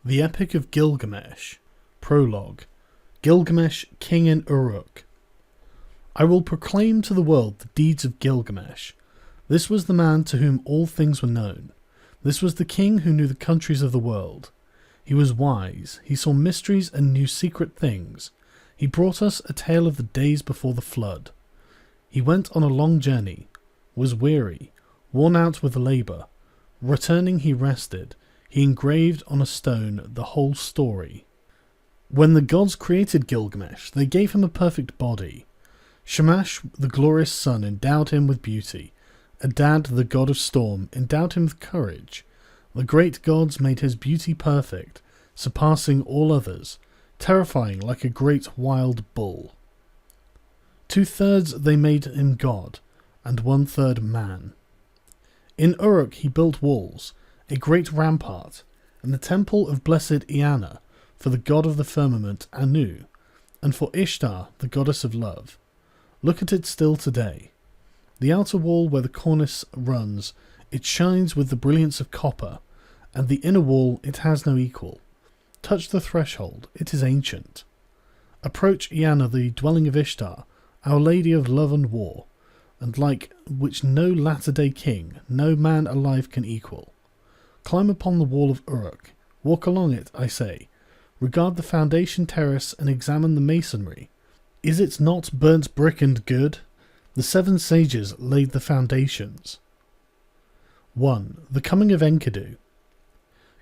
The Epic of Gilgamesh. Prologue. Gilgamesh, king in Uruk. I will proclaim to the world the deeds of Gilgamesh. This was the man to whom all things were known. This was the king who knew the countries of the world. He was wise, he saw mysteries and knew secret things. He brought us a tale of the days before the flood. He went on a long journey, was weary, worn out with labour. Returning he rested. He engraved on a stone the whole story. When the gods created Gilgamesh, they gave him a perfect body. Shamash, the glorious sun, endowed him with beauty. Adad, the god of storm, endowed him with courage. The great gods made his beauty perfect, surpassing all others, terrifying like a great wild bull. 2/3 they made him god, and 1/3 man. In Uruk he built walls, a great rampart, and the temple of blessed Iana, for the god of the firmament Anu, and for Ishtar, the goddess of love. Look at it still today. The outer wall where the cornice runs, it shines with the brilliance of copper, and the inner wall it has no equal. Touch the threshold, it is ancient. Approach Iana, the dwelling of Ishtar, our lady of love and war, and like which no latter-day king, no man alive can equal. Climb upon the wall of Uruk, walk along it, I say, regard the foundation terrace and examine the masonry. Is it not burnt brick and good? The 7 sages laid the foundations. 1. The Coming of Enkidu.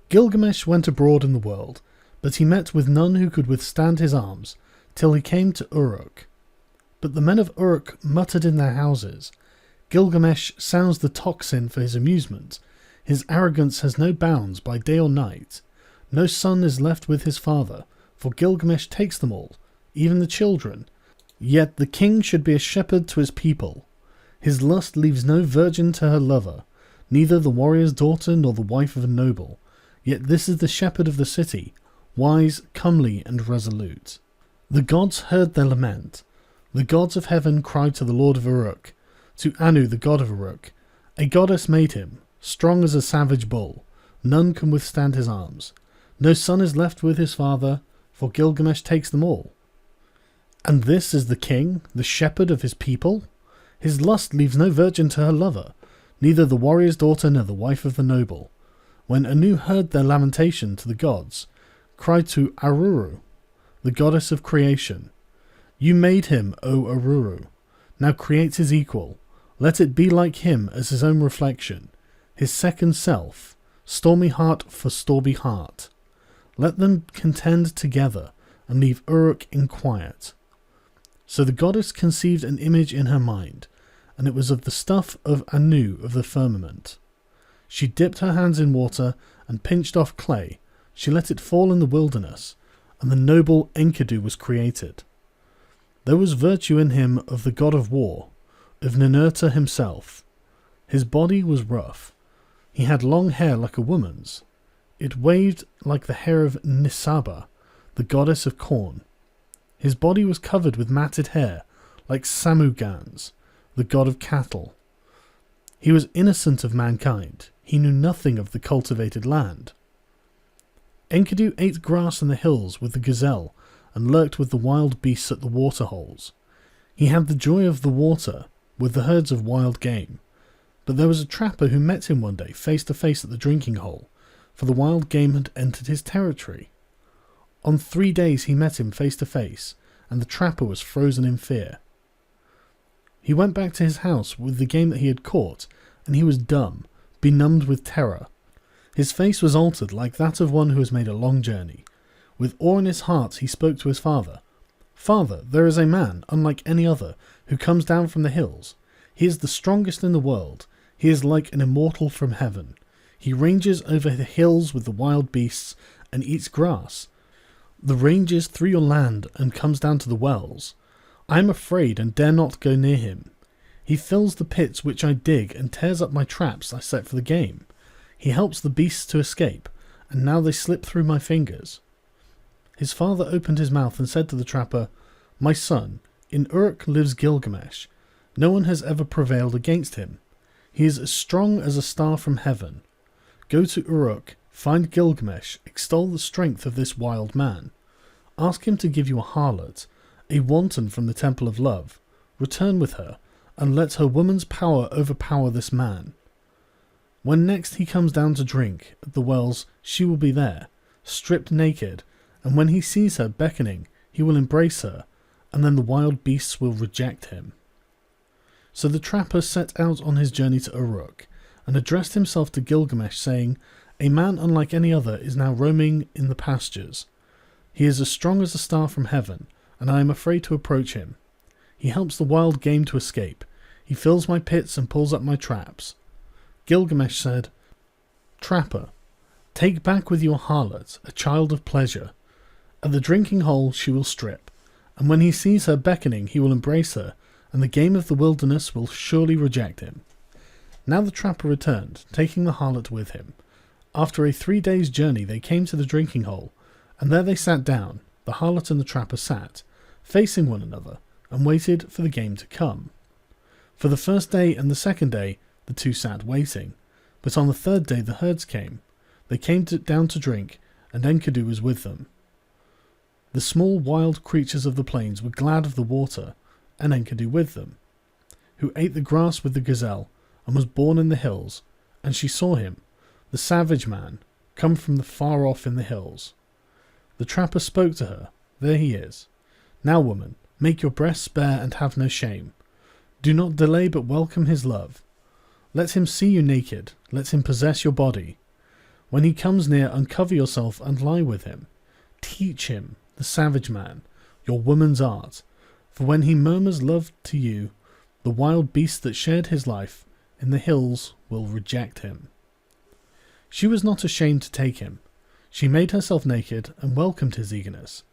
Gilgamesh went abroad in the world, but he met with none who could withstand his arms, till he came to Uruk. But the men of Uruk muttered in their houses. Gilgamesh sounds the tocsin for his amusement. His arrogance has no bounds by day or night. No son is left with his father, for Gilgamesh takes them all, even the children. Yet the king should be a shepherd to his people. His lust leaves no virgin to her lover, neither the warrior's daughter nor the wife of a noble. Yet this is the shepherd of the city, wise, comely, and resolute. The gods heard their lament. The gods of heaven cried to the lord of Uruk, to Anu the god of Uruk. A goddess made him, strong as a savage bull. None can withstand his arms. No son is left with his father, for Gilgamesh takes them all. And this is the king, the shepherd of his people? His lust leaves no virgin to her lover, neither the warrior's daughter nor the wife of the noble. When Anu heard their lamentation to the gods, cried to Aruru, the goddess of creation, You made him, O Aruru. Now create his equal. Let it be like him as his own reflection, his second self, stormy heart for stormy heart. Let them contend together, and leave Uruk in quiet. So the goddess conceived an image in her mind, and it was of the stuff of Anu of the firmament. She dipped her hands in water, and pinched off clay. She let it fall in the wilderness, and the noble Enkidu was created. There was virtue in him of the god of war, of Ninurta himself. His body was rough. He had long hair like a woman's. It waved like the hair of Nisaba, the goddess of corn. His body was covered with matted hair, like Samugans, the god of cattle. He was innocent of mankind. He knew nothing of the cultivated land. Enkidu ate grass in the hills with the gazelle, and lurked with the wild beasts at the waterholes. He had the joy of the water, with the herds of wild game. But there was a trapper who met him one day face to face at the drinking hole, for the wild game had entered his territory. On 3 days he met him face to face, and the trapper was frozen in fear. He went back to his house with the game that he had caught, and he was dumb, benumbed with terror. His face was altered like that of one who has made a long journey. With awe in his heart he spoke to his father. Father, there is a man, unlike any other, who comes down from the hills. He is the strongest in the world. He is like an immortal from heaven. He ranges over the hills with the wild beasts, and eats grass. The ranges through your land, and comes down to the wells. I am afraid, and dare not go near him. He fills the pits which I dig, and tears up my traps I set for the game. He helps the beasts to escape, and now they slip through my fingers. His father opened his mouth and said to the trapper, My son, in Uruk lives Gilgamesh. No one has ever prevailed against him. He is as strong as a star from heaven. Go to Uruk, Find Gilgamesh, extol the strength of this wild man. Ask him to give you a harlot, a wanton from the temple of love. Return with her, and let her woman's power overpower this man. When next he comes down to drink at the wells, she will be there, stripped naked, and when he sees her beckoning, he will embrace her, and then the wild beasts will reject him. So the trapper set out on his journey to Uruk, and addressed himself to Gilgamesh, saying, "A man unlike any other is now roaming in the pastures. He is as strong as a star from heaven, and I am afraid to approach him. He helps the wild game to escape. He fills my pits and pulls up my traps." Gilgamesh said, "Trapper, take back with you a harlot, a child of pleasure. At the drinking hole she will strip, and when he sees her beckoning he will embrace her, and the game of the wilderness will surely reject him." Now the trapper returned, taking the harlot with him. After a 3 days' journey they came to the drinking hole, and there they sat down. The harlot and the trapper sat, facing one another, and waited for the game to come. For the first day and the second day the two sat waiting, but on the third day the herds came. They came down to drink, and Enkidu was with them. The small wild creatures of the plains were glad of the water, and Enkidu with them, who ate the grass with the gazelle, and was born in the hills, and she saw him, the savage man, come from the far off in the hills. The trapper spoke to her, "There he is. Now, woman, make your breasts bare and have no shame. Do not delay but welcome his love. Let him see you naked, let him possess your body. When he comes near, uncover yourself and lie with him. Teach him, the savage man, your woman's art, for when he murmurs love to you, the wild beasts that shared his life in the hills will reject him." She was not ashamed to take him. She made herself naked and welcomed his eagerness.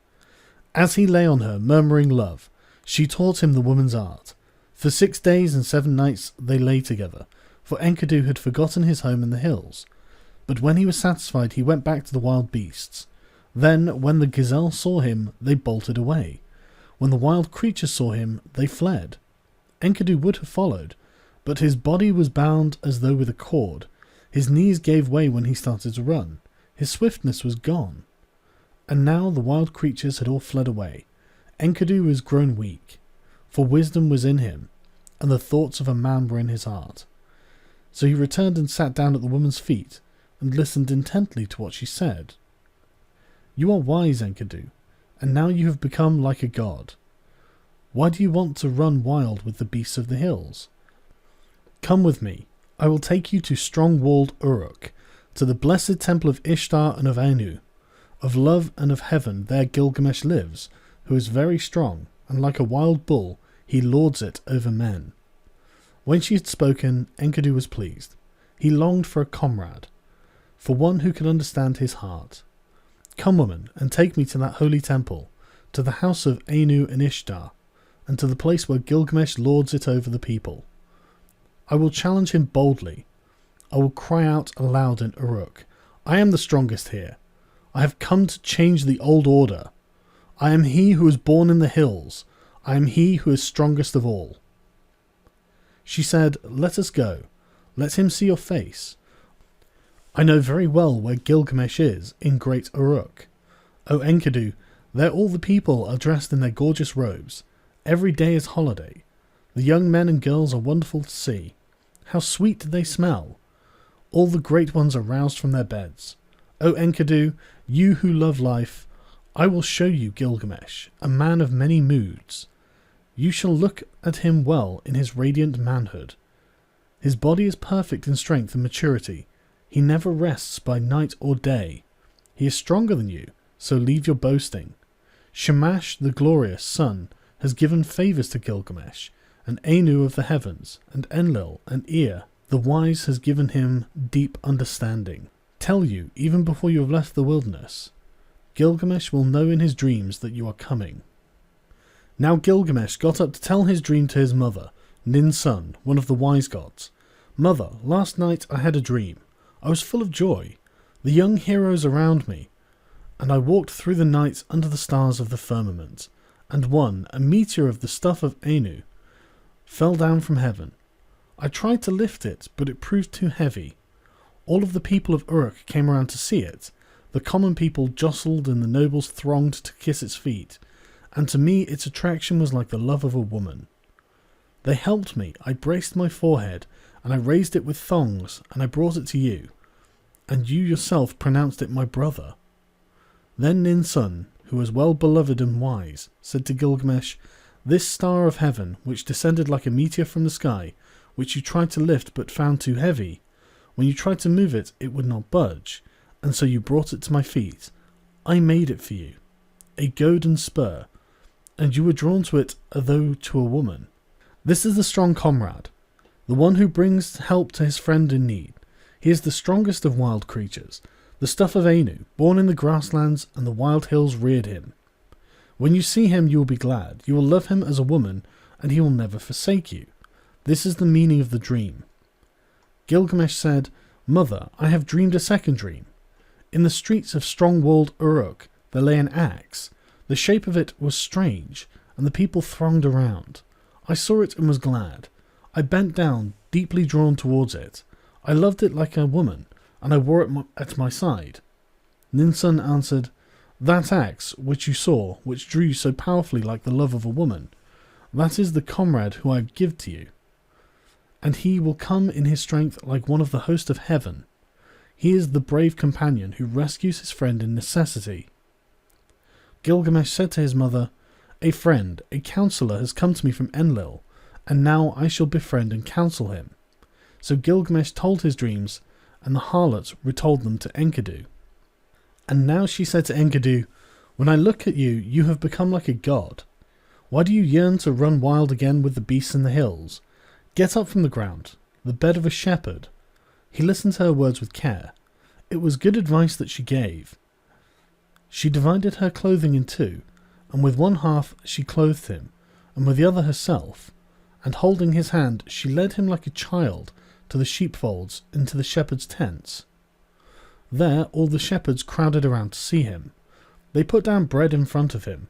As he lay on her, murmuring love, she taught him the woman's art. For 6 days and 7 nights they lay together, for Enkidu had forgotten his home in the hills. But when he was satisfied, he went back to the wild beasts. Then, when the gazelle saw him, they bolted away. When the wild creatures saw him, they fled. Enkidu would have followed, but his body was bound as though with a cord. His knees gave way when he started to run. His swiftness was gone. And now the wild creatures had all fled away. Enkidu was grown weak, for wisdom was in him, and the thoughts of a man were in his heart. So he returned and sat down at the woman's feet, and listened intently to what she said. "You are wise, Enkidu, and now you have become like a god. Why do you want to run wild with the beasts of the hills? Come with me. I will take you to strong-walled Uruk, to the blessed temple of Ishtar and of Anu. Of love and of heaven there Gilgamesh lives, who is very strong, and like a wild bull he lords it over men." When she had spoken, Enkidu was pleased. He longed for a comrade, for one who could understand his heart. "Come, woman, and take me to that holy temple, to the house of Anu and Ishtar, and to the place where Gilgamesh lords it over the people. I will challenge him boldly. I will cry out aloud in Uruk, 'I am the strongest here. I have come to change the old order. I am he who was born in the hills. I am he who is strongest of all.' She said, 'Let us go. Let him see your face. I know very well where Gilgamesh is, in great Uruk. O Enkidu, there all the people are dressed in their gorgeous robes. Every day is holiday. The young men and girls are wonderful to see. How sweet they smell. All the great ones are roused from their beds. O Enkidu, you who love life, I will show you Gilgamesh, a man of many moods. You shall look at him well in his radiant manhood. His body is perfect in strength and maturity. He never rests by night or day. He is stronger than you, so leave your boasting. Shamash, the glorious sun, has given favours to Gilgamesh, and Anu of the heavens, and Enlil and Ea, the wise, has given him deep understanding. Tell you, even before you have left the wilderness, Gilgamesh will know in his dreams that you are coming." Now Gilgamesh got up to tell his dream to his mother, Nin-sun, one of the wise gods. "Mother, last night I had a dream. I was full of joy, the young heroes around me, and I walked through the night under the stars of the firmament, and one, a meteor of the stuff of Anu, fell down from heaven. I tried to lift it, but it proved too heavy. All of the people of Uruk came around to see it. The common people jostled and the nobles thronged to kiss its feet, and to me its attraction was like the love of a woman. They helped me. I braced my forehead, and I raised it with thongs, and I brought it to you, and you yourself pronounced it my brother. Then Ninsun, who was well beloved and wise, said to Gilgamesh, "This star of heaven, which descended like a meteor from the sky, which you tried to lift but found too heavy, when you tried to move it, it would not budge, and so you brought it to my feet. I made it for you, a golden spur, and you were drawn to it as though to a woman. This is the strong comrade, the one who brings help to his friend in need. He is the strongest of wild creatures, the stuff of Anu, born in the grasslands, and the wild hills reared him. When you see him, you will be glad. You will love him as a woman, and he will never forsake you. This is the meaning of the dream." Gilgamesh said, "Mother, I have dreamed a second dream. In the streets of strong-walled Uruk there lay an axe. The shape of it was strange, and the people thronged around. I saw it and was glad. I bent down, deeply drawn towards it. I loved it like a woman, and I wore it at my side." Ninsun answered, "That axe which you saw, which drew you so powerfully like the love of a woman, that is the comrade who I give to you. And he will come in his strength like one of the host of heaven. He is the brave companion who rescues his friend in necessity." Gilgamesh said to his mother, "A friend, a counsellor has come to me from Enlil, and now I shall befriend and counsel him." So Gilgamesh told his dreams, and the harlot retold them to Enkidu. And now she said to Enkidu, "When I look at you, you have become like a god. Why do you yearn to run wild again with the beasts in the hills? Get up from the ground, the bed of a shepherd." He listened to her words with care. It was good advice that she gave. She divided her clothing in two, and with one half she clothed him, and with the other herself, and holding his hand she led him like a child to the sheepfolds into the shepherds' tents. There all the shepherds crowded around to see him. They put down bread in front of him,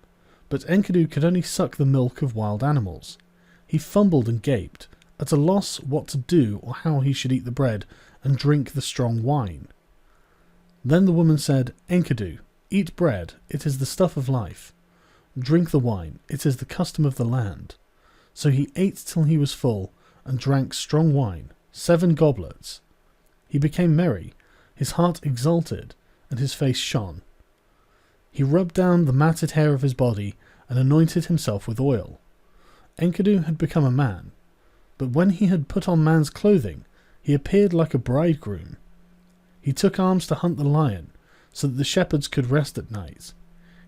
but Enkidu could only suck the milk of wild animals. He fumbled and gaped, at a loss what to do or how he should eat the bread and drink the strong wine. Then the woman said, "Enkidu, eat bread, it is the stuff of life. Drink the wine, it is the custom of the land." So he ate till he was full, and drank strong wine, 7 goblets. He became merry, his heart exulted, and his face shone. He rubbed down the matted hair of his body, and anointed himself with oil. Enkidu had become a man, but when he had put on man's clothing, he appeared like a bridegroom. He took arms to hunt the lion, so that the shepherds could rest at night.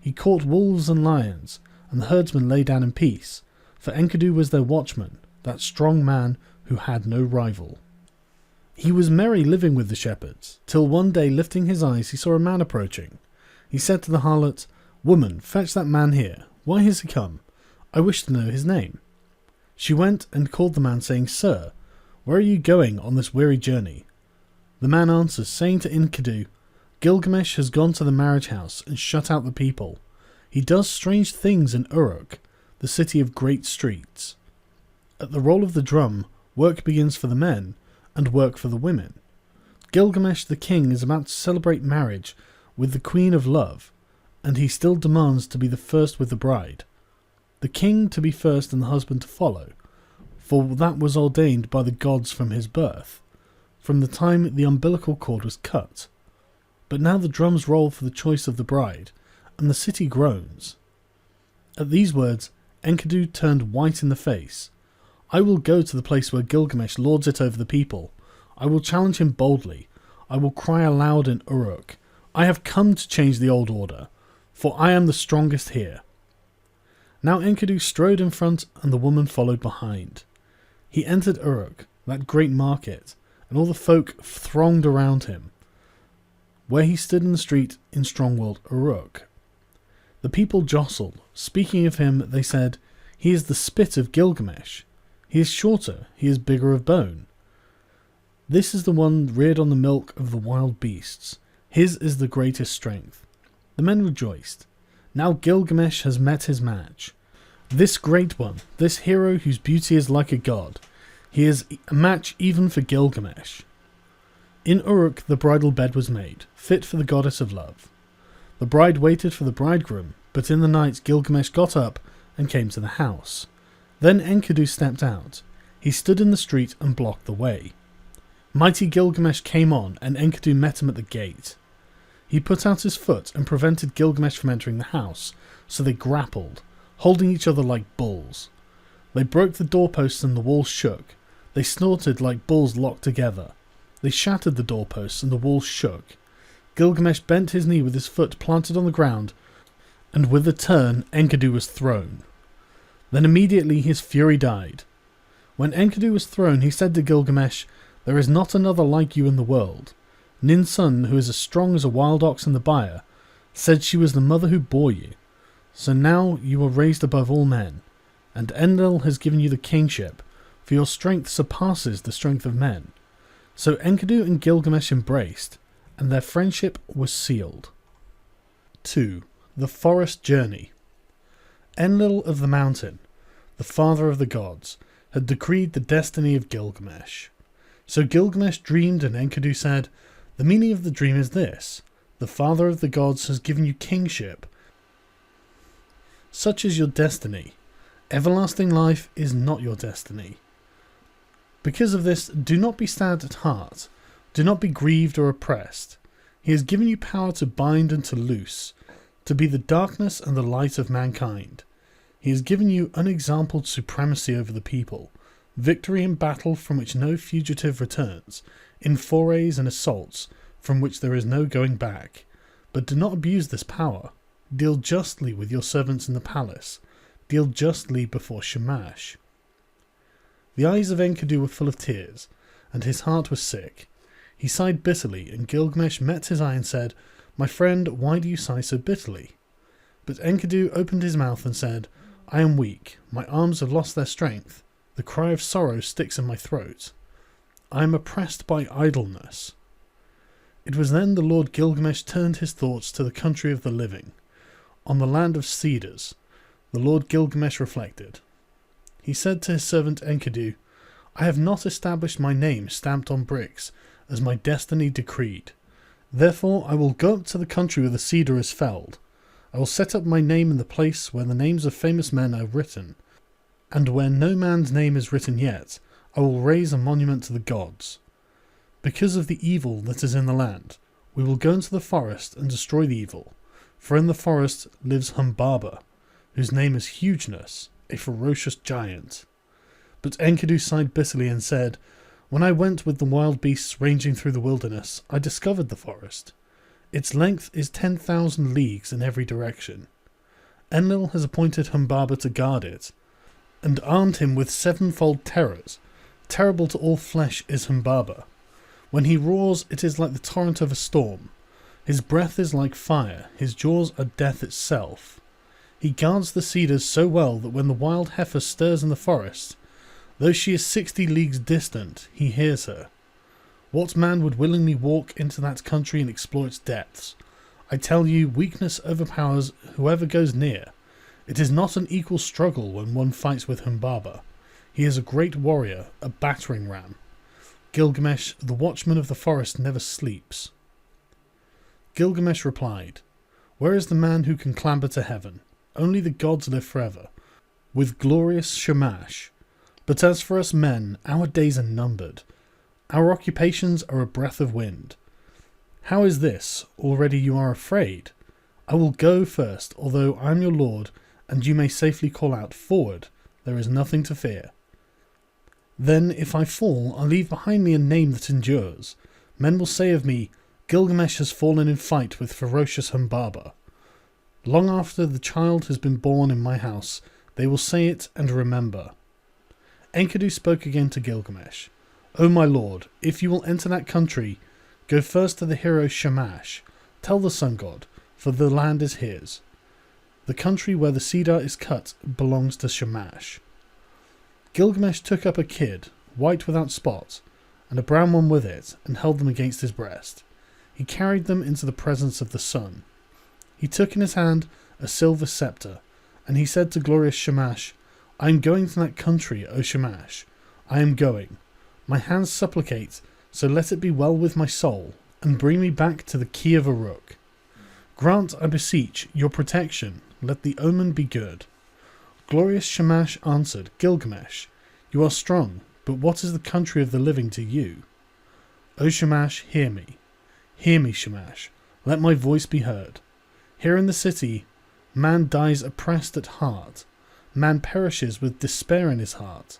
He caught wolves and lions, and the herdsmen lay down in peace, for Enkidu was their watchman, that strong man who had no rival. He was merry living with the shepherds, till one day lifting his eyes he saw a man approaching. He said to the harlot, "Woman, fetch that man here. Why has he come? I wish to know his name." She went and called the man, saying, "Sir, where are you going on this weary journey?" The man answers, saying to Enkidu, "Gilgamesh has gone to the marriage house and shut out the people. He does strange things in Uruk, the city of great streets. At the roll of the drum, work begins for the men, and work for the women. Gilgamesh the king is about to celebrate marriage with the queen of love, and he still demands to be the first with the bride. The king to be first and the husband to follow, for that was ordained by the gods from his birth, from the time the umbilical cord was cut. But now the drums roll for the choice of the bride, and the city groans." At these words, Enkidu turned white in the face. "I will go to the place where Gilgamesh lords it over the people. I will challenge him boldly. I will cry aloud in Uruk. I have come to change the old order, for I am the strongest here." Now Enkidu strode in front, and the woman followed behind. He entered Uruk, that great market, and all the folk thronged around him, where he stood in the street in strong-willed Uruk. The people jostled. Speaking of him, they said, "He is the spit of Gilgamesh. He is shorter, he is bigger of bone. This is the one reared on the milk of the wild beasts. His is the greatest strength." The men rejoiced. Now Gilgamesh has met his match. This great one, this hero whose beauty is like a god. He is a match even for Gilgamesh. In Uruk the bridal bed was made, fit for the goddess of love. The bride waited for the bridegroom, but in the night Gilgamesh got up and came to the house. Then Enkidu stepped out. He stood in the street and blocked the way. Mighty Gilgamesh came on, and Enkidu met him at the gate. He put out his foot and prevented Gilgamesh from entering the house, so they grappled, holding each other like bulls. They broke the doorposts and the walls shook. They snorted like bulls locked together. They shattered the doorposts and the walls shook. Gilgamesh bent his knee with his foot planted on the ground, and with a turn Enkidu was thrown. Then immediately his fury died. When Enkidu was thrown, he said to Gilgamesh, "There is not another like you in the world." Ninsun, who is as strong as a wild ox in the byre, said she was the mother who bore you. So now you are raised above all men, and Enlil has given you the kingship, for your strength surpasses the strength of men. So Enkidu and Gilgamesh embraced, and their friendship was sealed. 2. The Forest Journey. Enlil of the Mountain, the father of the gods, had decreed the destiny of Gilgamesh. So Gilgamesh dreamed, and Enkidu said, "The meaning of the dream is this: the father of the gods has given you kingship. Such is your destiny. Everlasting life is not your destiny. Because of this, do not be sad at heart. Do not be grieved or oppressed. He has given you power to bind and to loose, to be the darkness and the light of mankind. He has given you unexampled supremacy over the people, victory in battle from which no fugitive returns, in forays and assaults from which there is no going back. But do not abuse this power. Deal justly with your servants in the palace. Deal justly before Shamash." The eyes of Enkidu were full of tears, and his heart was sick. He sighed bitterly, and Gilgamesh met his eye and said, "My friend, why do you sigh so bitterly?" But Enkidu opened his mouth and said, "I am weak. My arms have lost their strength. The cry of sorrow sticks in my throat. I am oppressed by idleness." It was then the Lord Gilgamesh turned his thoughts to the country of the living. On the land of cedars, the Lord Gilgamesh reflected. He said to his servant Enkidu, "I have not established my name stamped on bricks, as my destiny decreed. Therefore I will go up to the country where the cedar is felled. I will set up my name in the place where the names of famous men are written, and where no man's name is written yet, I will raise a monument to the gods. Because of the evil that is in the land, we will go into the forest and destroy the evil, for in the forest lives Humbaba, whose name is Hugeness, a ferocious giant." But Enkidu sighed bitterly and said, "When I went with the wild beasts ranging through the wilderness, I discovered the forest. Its length is 10,000 leagues in every direction. Enlil has appointed Humbaba to guard it, and armed him with sevenfold terrors. Terrible to all flesh is Humbaba. When he roars, it is like the torrent of a storm. His breath is like fire, his jaws are death itself. He guards the cedars so well that when the wild heifer stirs in the forest, though she is 60 leagues distant, he hears her. What man would willingly walk into that country and explore its depths? I tell you, weakness overpowers whoever goes near. It is not an equal struggle when one fights with Humbaba. He is a great warrior, a battering ram. Gilgamesh, the watchman of the forest, never sleeps." Gilgamesh replied, "Where is the man who can clamber to heaven? Only the gods live forever, with glorious Shamash. But as for us men, our days are numbered. Our occupations are a breath of wind. How is this? Already you are afraid? I will go first, although I am your lord, and you may safely call out, 'Forward, there is nothing to fear.' Then, if I fall, I leave behind me a name that endures. Men will say of me, 'Gilgamesh has fallen in fight with ferocious Humbaba.' Long after the child has been born in my house, they will say it and remember." Enkidu spoke again to Gilgamesh. "O my lord, if you will enter that country, go first to the hero Shamash. Tell the sun god, for the land is his. The country where the cedar is cut belongs to Shamash." Gilgamesh took up a kid, white without spot, and a brown one with it, and held them against his breast. He carried them into the presence of the sun. He took in his hand a silver scepter, and he said to glorious Shamash, "I am going to that country, O Shamash. I am going. My hands supplicate so let it be well with my soul, and bring me back to the key of Uruk. Grant, I beseech, your protection, let the omen be good. Glorious Shamash answered, Gilgamesh, you are strong, but what is the country of the living to you? O Shamash, hear me. Hear me, Shamash, let my voice be heard. Here in the city, man dies oppressed at heart. Man perishes with despair in his heart.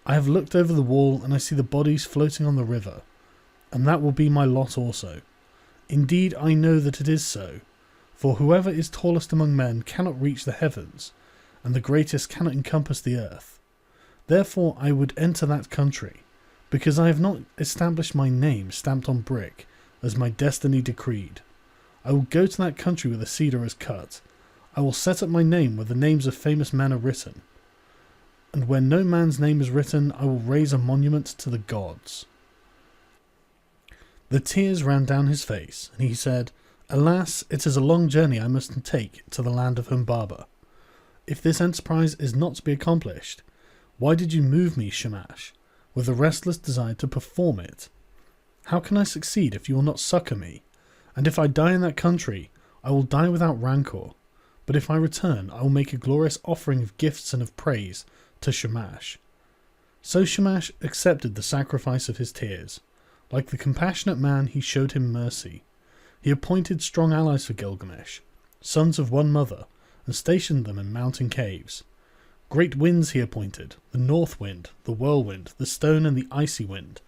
I have looked over the wall, and I see the bodies floating on the river, and that will be my lot also. Indeed, I know that it is so, for whoever is tallest among men cannot reach the heavens, and the greatest cannot encompass the earth. Therefore I would enter that country, because I have not established my name stamped on brick, as my destiny decreed. I will go to that country where the cedar is cut. I will set up my name where the names of famous men are written. And where no man's name is written, I will raise a monument to the gods. The tears ran down his face, and he said, Alas, it is a long journey I must take to the land of Humbaba. If this enterprise is not to be accomplished, why did you move me, Shamash, with a restless desire to perform it? How can I succeed if you will not succour me? And if I die in that country, I will die without rancour. But if I return, I will make a glorious offering of gifts and of praise to Shamash. So Shamash accepted the sacrifice of his tears. Like the compassionate man, he showed him mercy. He appointed strong allies for Gilgamesh, sons of one mother, and stationed them in mountain caves. Great winds he appointed, the north wind, the whirlwind, the stone and the icy wind,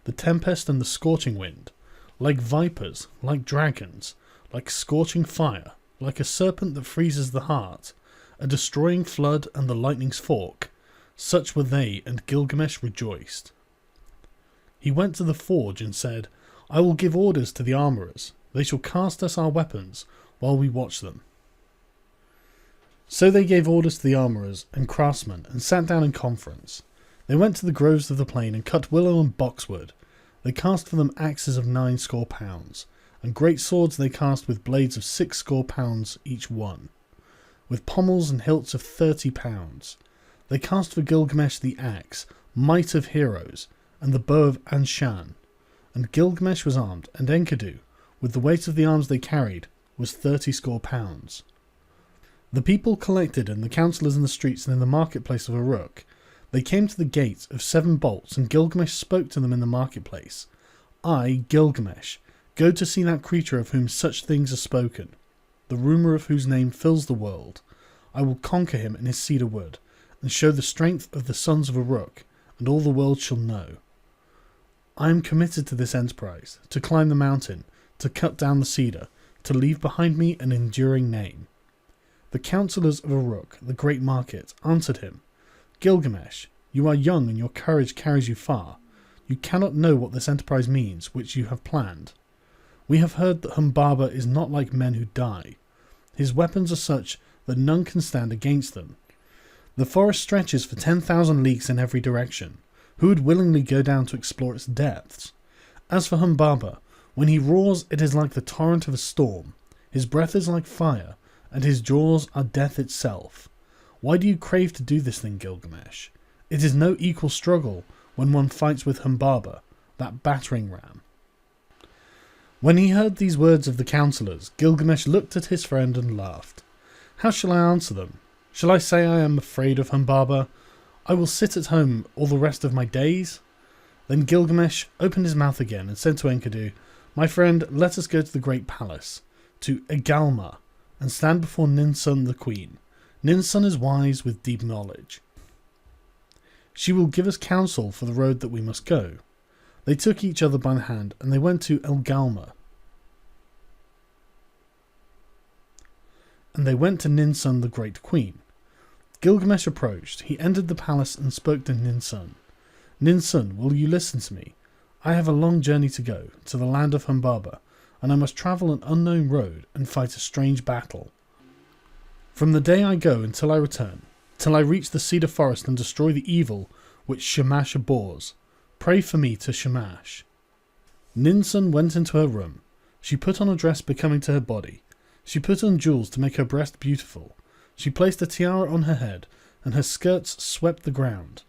the tempest and the scorching wind, like vipers, like dragons, like scorching fire, like a serpent that freezes the heart, a destroying flood and the lightning's fork. Such were they, and Gilgamesh rejoiced. He went to the forge and said, I will give orders to the armourers. They shall cast us our weapons while we watch them. So they gave orders to the armourers and craftsmen and sat down in conference. They went to the groves of the plain and cut willow and boxwood. They cast for them axes of 90 pounds, and great swords they cast with blades of 60 pounds each one, with pommels and hilts of 30 pounds. They cast for Gilgamesh the axe, might of heroes, and the bow of Anshan. And Gilgamesh was armed, and Enkidu, with the weight of the arms they carried, was 30 pounds. The people collected, and the councillors in the streets and in the marketplace of Uruk. They came to the gate of 7 bolts, and Gilgamesh spoke to them in the marketplace. I, Gilgamesh, go to see that creature of whom such things are spoken, the rumour of whose name fills the world. I will conquer him in his cedar wood, and show the strength of the sons of Uruk, and all the world shall know. I am committed to this enterprise, to climb the mountain, to cut down the cedar, to leave behind me an enduring name. The councillors of Uruk, the great market, answered him, Gilgamesh, you are young and your courage carries you far. You cannot know what this enterprise means, which you have planned. We have heard that Humbaba is not like men who die. His weapons are such that none can stand against them. The forest stretches for 10,000 leagues in every direction. Who would willingly go down to explore its depths? As for Humbaba, when he roars it is like the torrent of a storm. His breath is like fire, and his jaws are death itself. Why do you crave to do this thing, Gilgamesh? It is no equal struggle when one fights with Humbaba, that battering ram. When he heard these words of the councillors, Gilgamesh looked at his friend and laughed. How shall I answer them? Shall I say I am afraid of Humbaba? I will sit at home all the rest of my days? Then Gilgamesh opened his mouth again and said to Enkidu, My friend, let us go to the great palace, to Egalma, and stand before Ninsun the queen. Ninsun is wise with deep knowledge. She will give us counsel for the road that we must go. They took each other by the hand, and they went to Egalma. And they went to Ninsun the great queen. Gilgamesh approached. He entered the palace and spoke to Ninsun. Ninsun, will you listen to me? I have a long journey to go, to the land of Humbaba, and I must travel an unknown road and fight a strange battle. From the day I go until I return, till I reach the cedar forest and destroy the evil which Shamash abhors, pray for me to Shamash. Ninsun went into her room. She put on a dress becoming to her body. She put on jewels to make her breast beautiful. She placed a tiara on her head, and her skirts swept the ground.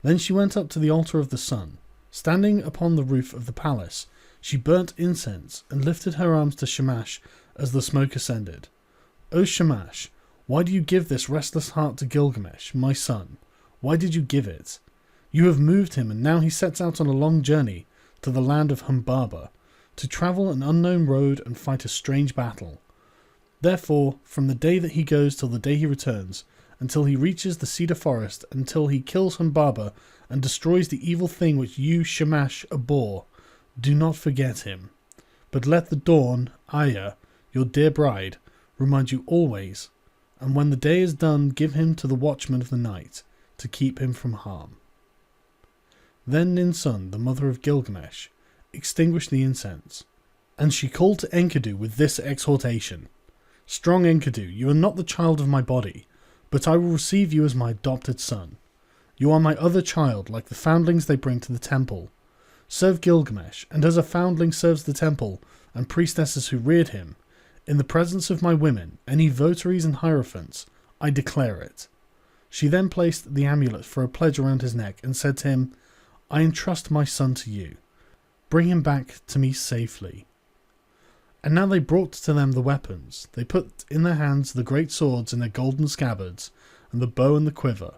Then she went up to the altar of the sun. Standing upon the roof of the palace, she burnt incense and lifted her arms to Shamash as the smoke ascended. O Shamash, why do you give this restless heart to Gilgamesh, my son? Why did you give it? You have moved him, and now he sets out on a long journey to the land of Humbaba, to travel an unknown road and fight a strange battle. Therefore, from the day that he goes till the day he returns, until he reaches the cedar forest, until he kills Humbaba and destroys the evil thing which you, Shamash, abhor, do not forget him. But let the dawn, Aya, your dear bride, remind you always, and when the day is done, give him to the watchman of the night, to keep him from harm. Then Ninsun, the mother of Gilgamesh, extinguished the incense, and she called to Enkidu with this exhortation: Strong Enkidu, you are not the child of my body, but I will receive you as my adopted son. You are my other child, like the foundlings they bring to the temple. Serve Gilgamesh, and as a foundling serves the temple and priestesses who reared him, in the presence of my women, any votaries and hierophants, I declare it. She then placed the amulet for a pledge around his neck and said to him, I entrust my son to you. Bring him back to me safely. And now they brought to them the weapons. They put in their hands the great swords in their golden scabbards, and the bow and the quiver.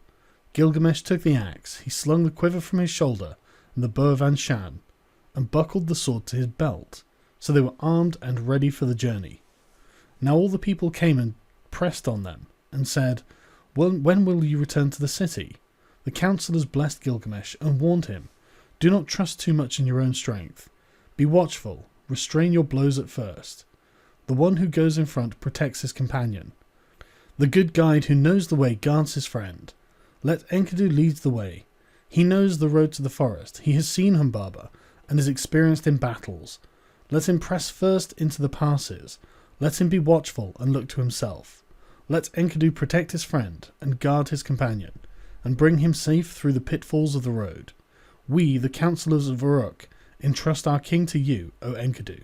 Gilgamesh took the axe, he slung the quiver from his shoulder, and the bow of Anshan, and buckled the sword to his belt. So they were armed and ready for the journey. Now all the people came and pressed on them, and said, When will you return to the city? The councillors blessed Gilgamesh and warned him, Do not trust too much in your own strength. Be watchful, restrain your blows at first. The one who goes in front protects his companion. The good guide who knows the way guards his friend. Let Enkidu lead the way. He knows the road to the forest. He has seen Humbaba and is experienced in battles. Let him press first into the passes. Let him be watchful and look to himself. Let Enkidu protect his friend and guard his companion, and bring him safe through the pitfalls of the road. We, the councillors of Uruk, entrust our king to you, O Enkidu.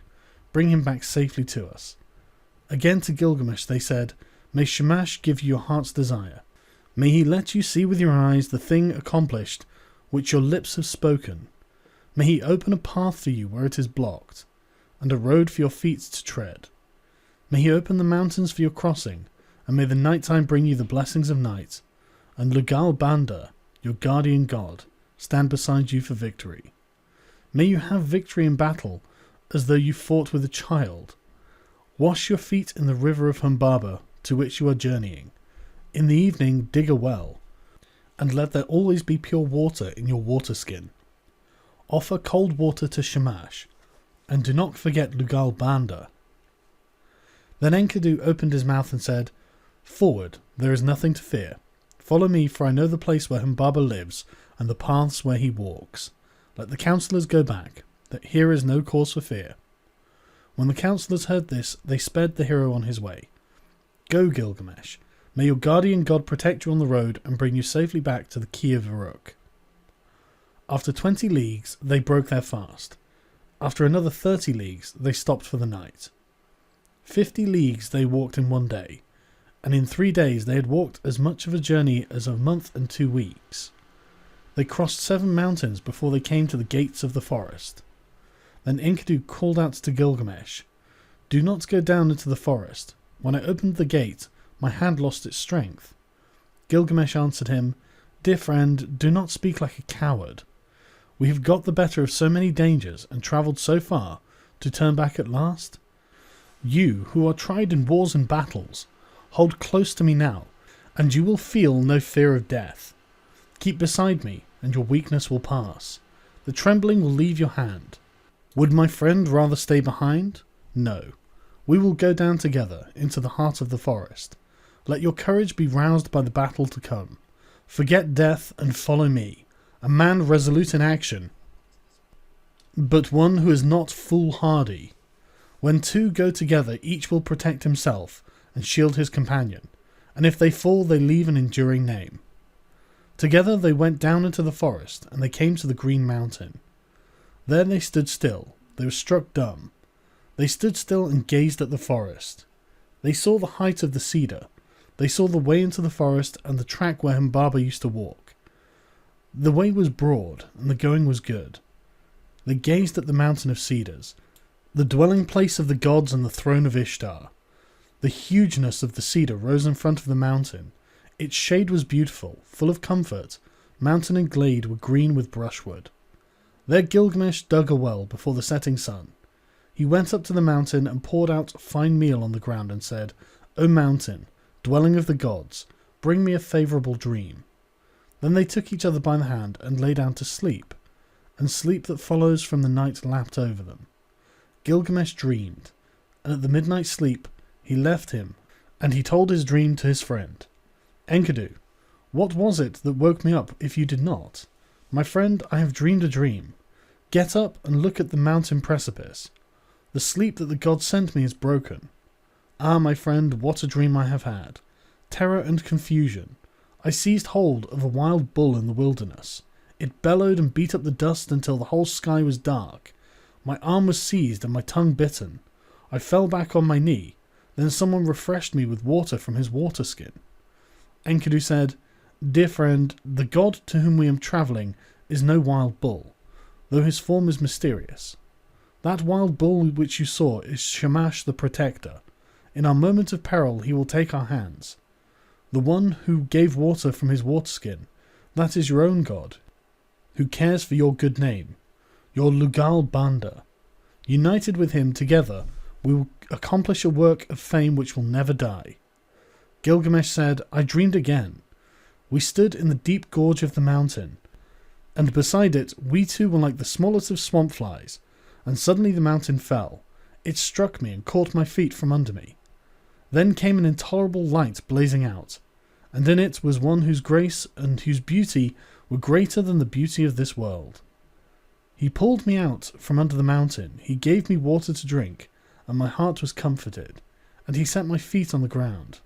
Bring him back safely to us. Again to Gilgamesh they said, May Shamash give you your heart's desire. May he let you see with your eyes the thing accomplished which your lips have spoken. May he open a path for you where it is blocked, and a road for your feet to tread. May he open the mountains for your crossing, and may the night time bring you the blessings of night, and Lugal Banda, your guardian god, stand beside you for victory. May you have victory in battle, as though you fought with a child. Wash your feet in the river of Humbaba, to which you are journeying. In the evening dig a well, and let there always be pure water in your water skin. Offer cold water to Shamash, and do not forget Lugal Banda. Then Enkidu opened his mouth and said, Forward, there is nothing to fear. Follow me, for I know the place where Humbaba lives, and the paths where he walks. Let the councillors go back, that here is no cause for fear. When the councillors heard this, they sped the hero on his way. Go, Gilgamesh. May your guardian god protect you on the road and bring you safely back to the key of Uruk. After 20 leagues, they broke their fast. After another 30 leagues, they stopped for the night. 50 leagues they walked in one day, and in 3 days they had walked as much of a journey as a month and 2 weeks. They crossed 7 mountains before they came to the gates of the forest. Then Enkidu called out to Gilgamesh, Do not go down into the forest. When I opened the gate, my hand lost its strength. Gilgamesh answered him, Dear friend, do not speak like a coward. We have got the better of so many dangers and travelled so far, to turn back at last? You, who are tried in wars and battles, hold close to me now, and you will feel no fear of death. Keep beside me, and your weakness will pass. The trembling will leave your hand. Would my friend rather stay behind? No. We will go down together into the heart of the forest. Let your courage be roused by the battle to come. Forget death and follow me, a man resolute in action, but one who is not foolhardy. When two go together, each will protect himself and shield his companion, and if they fall, they leave an enduring name. Together they went down into the forest, and they came to the green mountain. There they stood still. They were struck dumb. They stood still and gazed at the forest. They saw the height of the cedar. They saw the way into the forest and the track where Humbaba used to walk. The way was broad, and the going was good. They gazed at the mountain of cedars, the dwelling place of the gods and the throne of Ishtar. The hugeness of the cedar rose in front of the mountain. Its shade was beautiful, full of comfort. Mountain and glade were green with brushwood. There Gilgamesh dug a well before the setting sun. He went up to the mountain and poured out fine meal on the ground and said, "O mountain, dwelling of the gods, bring me a favourable dream." Then they took each other by the hand and lay down to sleep, and sleep that follows from the night lapped over them. Gilgamesh dreamed, and at the midnight sleep he left him, and he told his dream to his friend. "Enkidu, what was it that woke me up if you did not? My friend, I have dreamed a dream. Get up and look at the mountain precipice. The sleep that the gods sent me is broken. Ah, my friend, what a dream I have had. Terror and confusion. I seized hold of a wild bull in the wilderness. It bellowed and beat up the dust until the whole sky was dark. My arm was seized and my tongue bitten. I fell back on my knee. Then someone refreshed me with water from his water skin." Enkidu said, "Dear friend, the god to whom we are travelling is no wild bull, though his form is mysterious. That wild bull which you saw is Shamash the Protector. In our moment of peril he will take our hands. The one who gave water from his water skin, that is your own god, who cares for your good name, your Lugal Banda. United with him together, we will accomplish a work of fame which will never die." Gilgamesh said, "I dreamed again. We stood in the deep gorge of the mountain, and beside it we two were like the smallest of swamp flies, and suddenly the mountain fell. It struck me and caught my feet from under me. Then came an intolerable light blazing out, and in it was one whose grace and whose beauty were greater than the beauty of this world. He pulled me out from under the mountain, he gave me water to drink, and my heart was comforted, and he set my feet on the ground.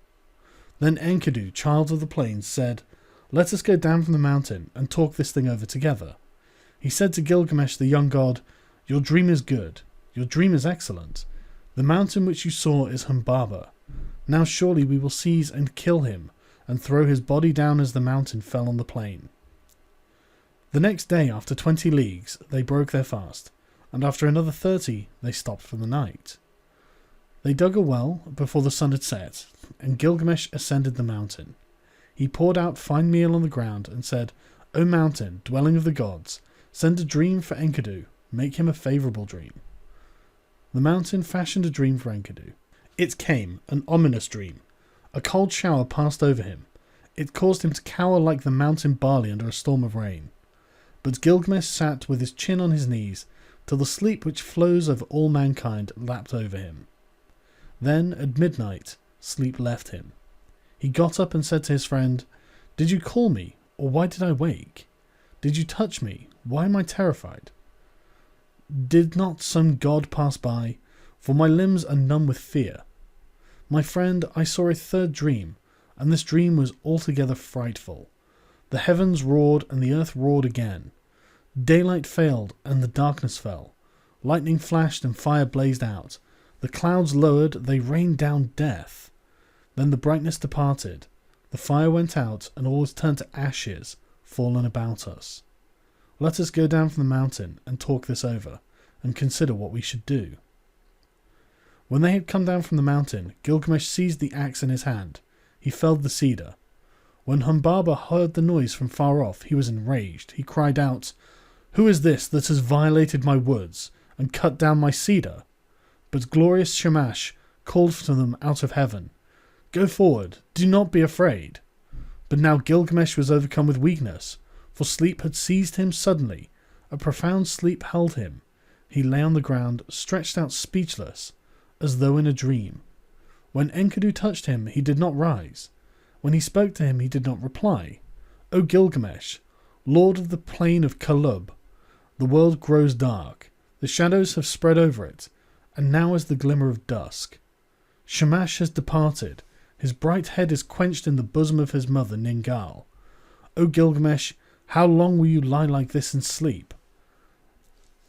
Then Enkidu, child of the plains, said, 'Let us go down from the mountain and talk this thing over together.' He said to Gilgamesh the young god, 'Your dream is good, your dream is excellent. The mountain which you saw is Humbaba. Now surely we will seize and kill him, and throw his body down as the mountain fell on the plain.' The next day, after 20 leagues, they broke their fast, and after another 30 they stopped for the night. They dug a well before the sun had set, and Gilgamesh ascended the mountain. He poured out fine meal on the ground and said, 'O mountain, dwelling of the gods, send a dream for Enkidu, make him a favourable dream.' The mountain fashioned a dream for Enkidu. It came, an ominous dream. A cold shower passed over him. It caused him to cower like the mountain barley under a storm of rain. But Gilgamesh sat with his chin on his knees, till the sleep which flows over all mankind lapped over him. Then, at midnight, sleep left him. He got up and said to his friend, 'Did you call me, or why did I wake? Did you touch me? Why am I terrified? Did not some god pass by? For my limbs are numb with fear. My friend, I saw a third dream, and this dream was altogether frightful. The heavens roared, and the earth roared again. Daylight failed, and the darkness fell. Lightning flashed, and fire blazed out. The clouds lowered, they rained down death. Then the brightness departed, the fire went out, and all was turned to ashes, fallen about us. Let us go down from the mountain, and talk this over, and consider what we should do.' When they had come down from the mountain, Gilgamesh seized the axe in his hand. He felled the cedar. When Humbaba heard the noise from far off, he was enraged. He cried out, 'Who is this that has violated my woods, and cut down my cedar?' But glorious Shamash called to them out of heaven, 'Go forward, do not be afraid.' But now Gilgamesh was overcome with weakness, for sleep had seized him suddenly. A profound sleep held him. He lay on the ground, stretched out speechless, as though in a dream. When Enkidu touched him, he did not rise. When he spoke to him, he did not reply. 'O Gilgamesh, lord of the plain of Kalub, the world grows dark. The shadows have spread over it, and now is the glimmer of dusk. Shamash has departed. His bright head is quenched in the bosom of his mother Ningal. O Gilgamesh, how long will you lie like this and sleep?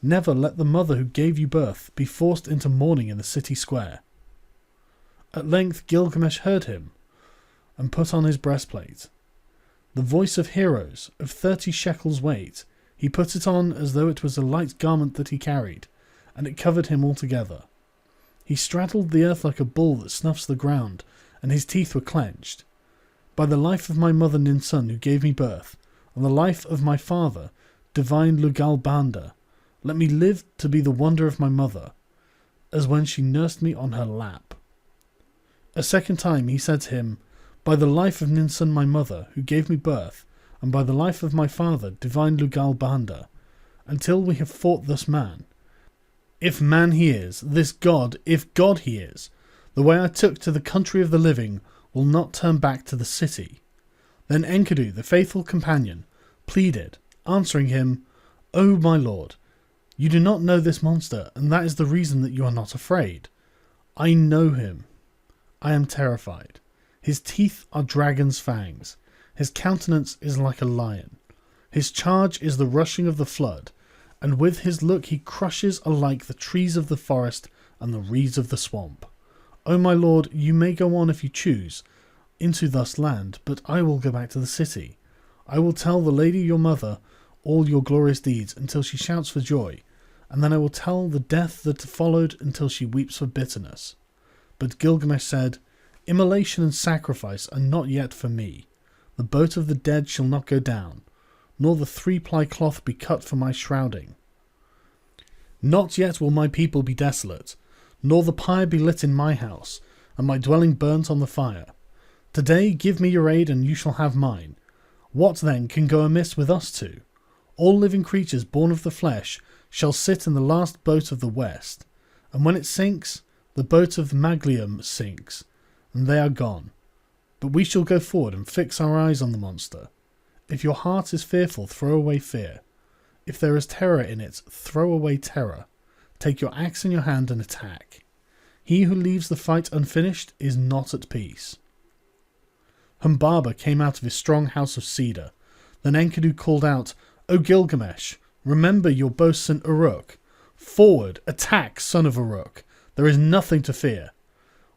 Never let the mother who gave you birth be forced into mourning in the city square.' At length Gilgamesh heard him, and put on his breastplate. The voice of heroes, of 30 shekels weight, He put it on as though it was a light garment that he carried, and it covered him altogether. He straddled the earth like a bull that snuffs the ground, and his teeth were clenched. By the life of my mother Ninsun, who gave me birth, and the life of my father, divine Lugalbanda, let me live to be the wonder of my mother, as when she nursed me on her lap. A second time he said to him, By the life of Ninsun my mother, who gave me birth, and by the life of my father, divine Lugalbanda, until we have fought this man. If man he is, this God, if God he is, the way I took to the country of the living will not turn back to the city. Then Enkidu, the faithful companion, pleaded, answering him, O my lord, you do not know this monster, and that is the reason that you are not afraid. I know him. I am terrified. His teeth are dragon's fangs. His countenance is like a lion. His charge is the rushing of the flood, and with his look he crushes alike the trees of the forest and the reeds of the swamp. O my lord, you may go on if you choose, into thus land, but I will go back to the city. I will tell the lady your mother all your glorious deeds until she shouts for joy, and then I will tell the death that followed until she weeps for bitterness. But Gilgamesh said, Immolation and sacrifice are not yet for me. The boat of the dead shall not go down, nor the 3-ply cloth be cut for my shrouding. Not yet will my people be desolate, nor the pyre be lit in my house, and my dwelling burnt on the fire. Today give me your aid, and you shall have mine. What then can go amiss with us two? All living creatures born of the flesh shall sit in the last boat of the west, and when it sinks, the boat of Maglium sinks, and they are gone. But we shall go forward and fix our eyes on the monster. If your heart is fearful, throw away fear. If there is terror in it, throw away terror. Take your axe in your hand and attack. He who leaves the fight unfinished is not at peace. Humbaba came out of his strong house of cedar. Then Enkidu called out, O Gilgamesh, remember your bosun Uruk. Forward, attack, son of Uruk. There is nothing to fear.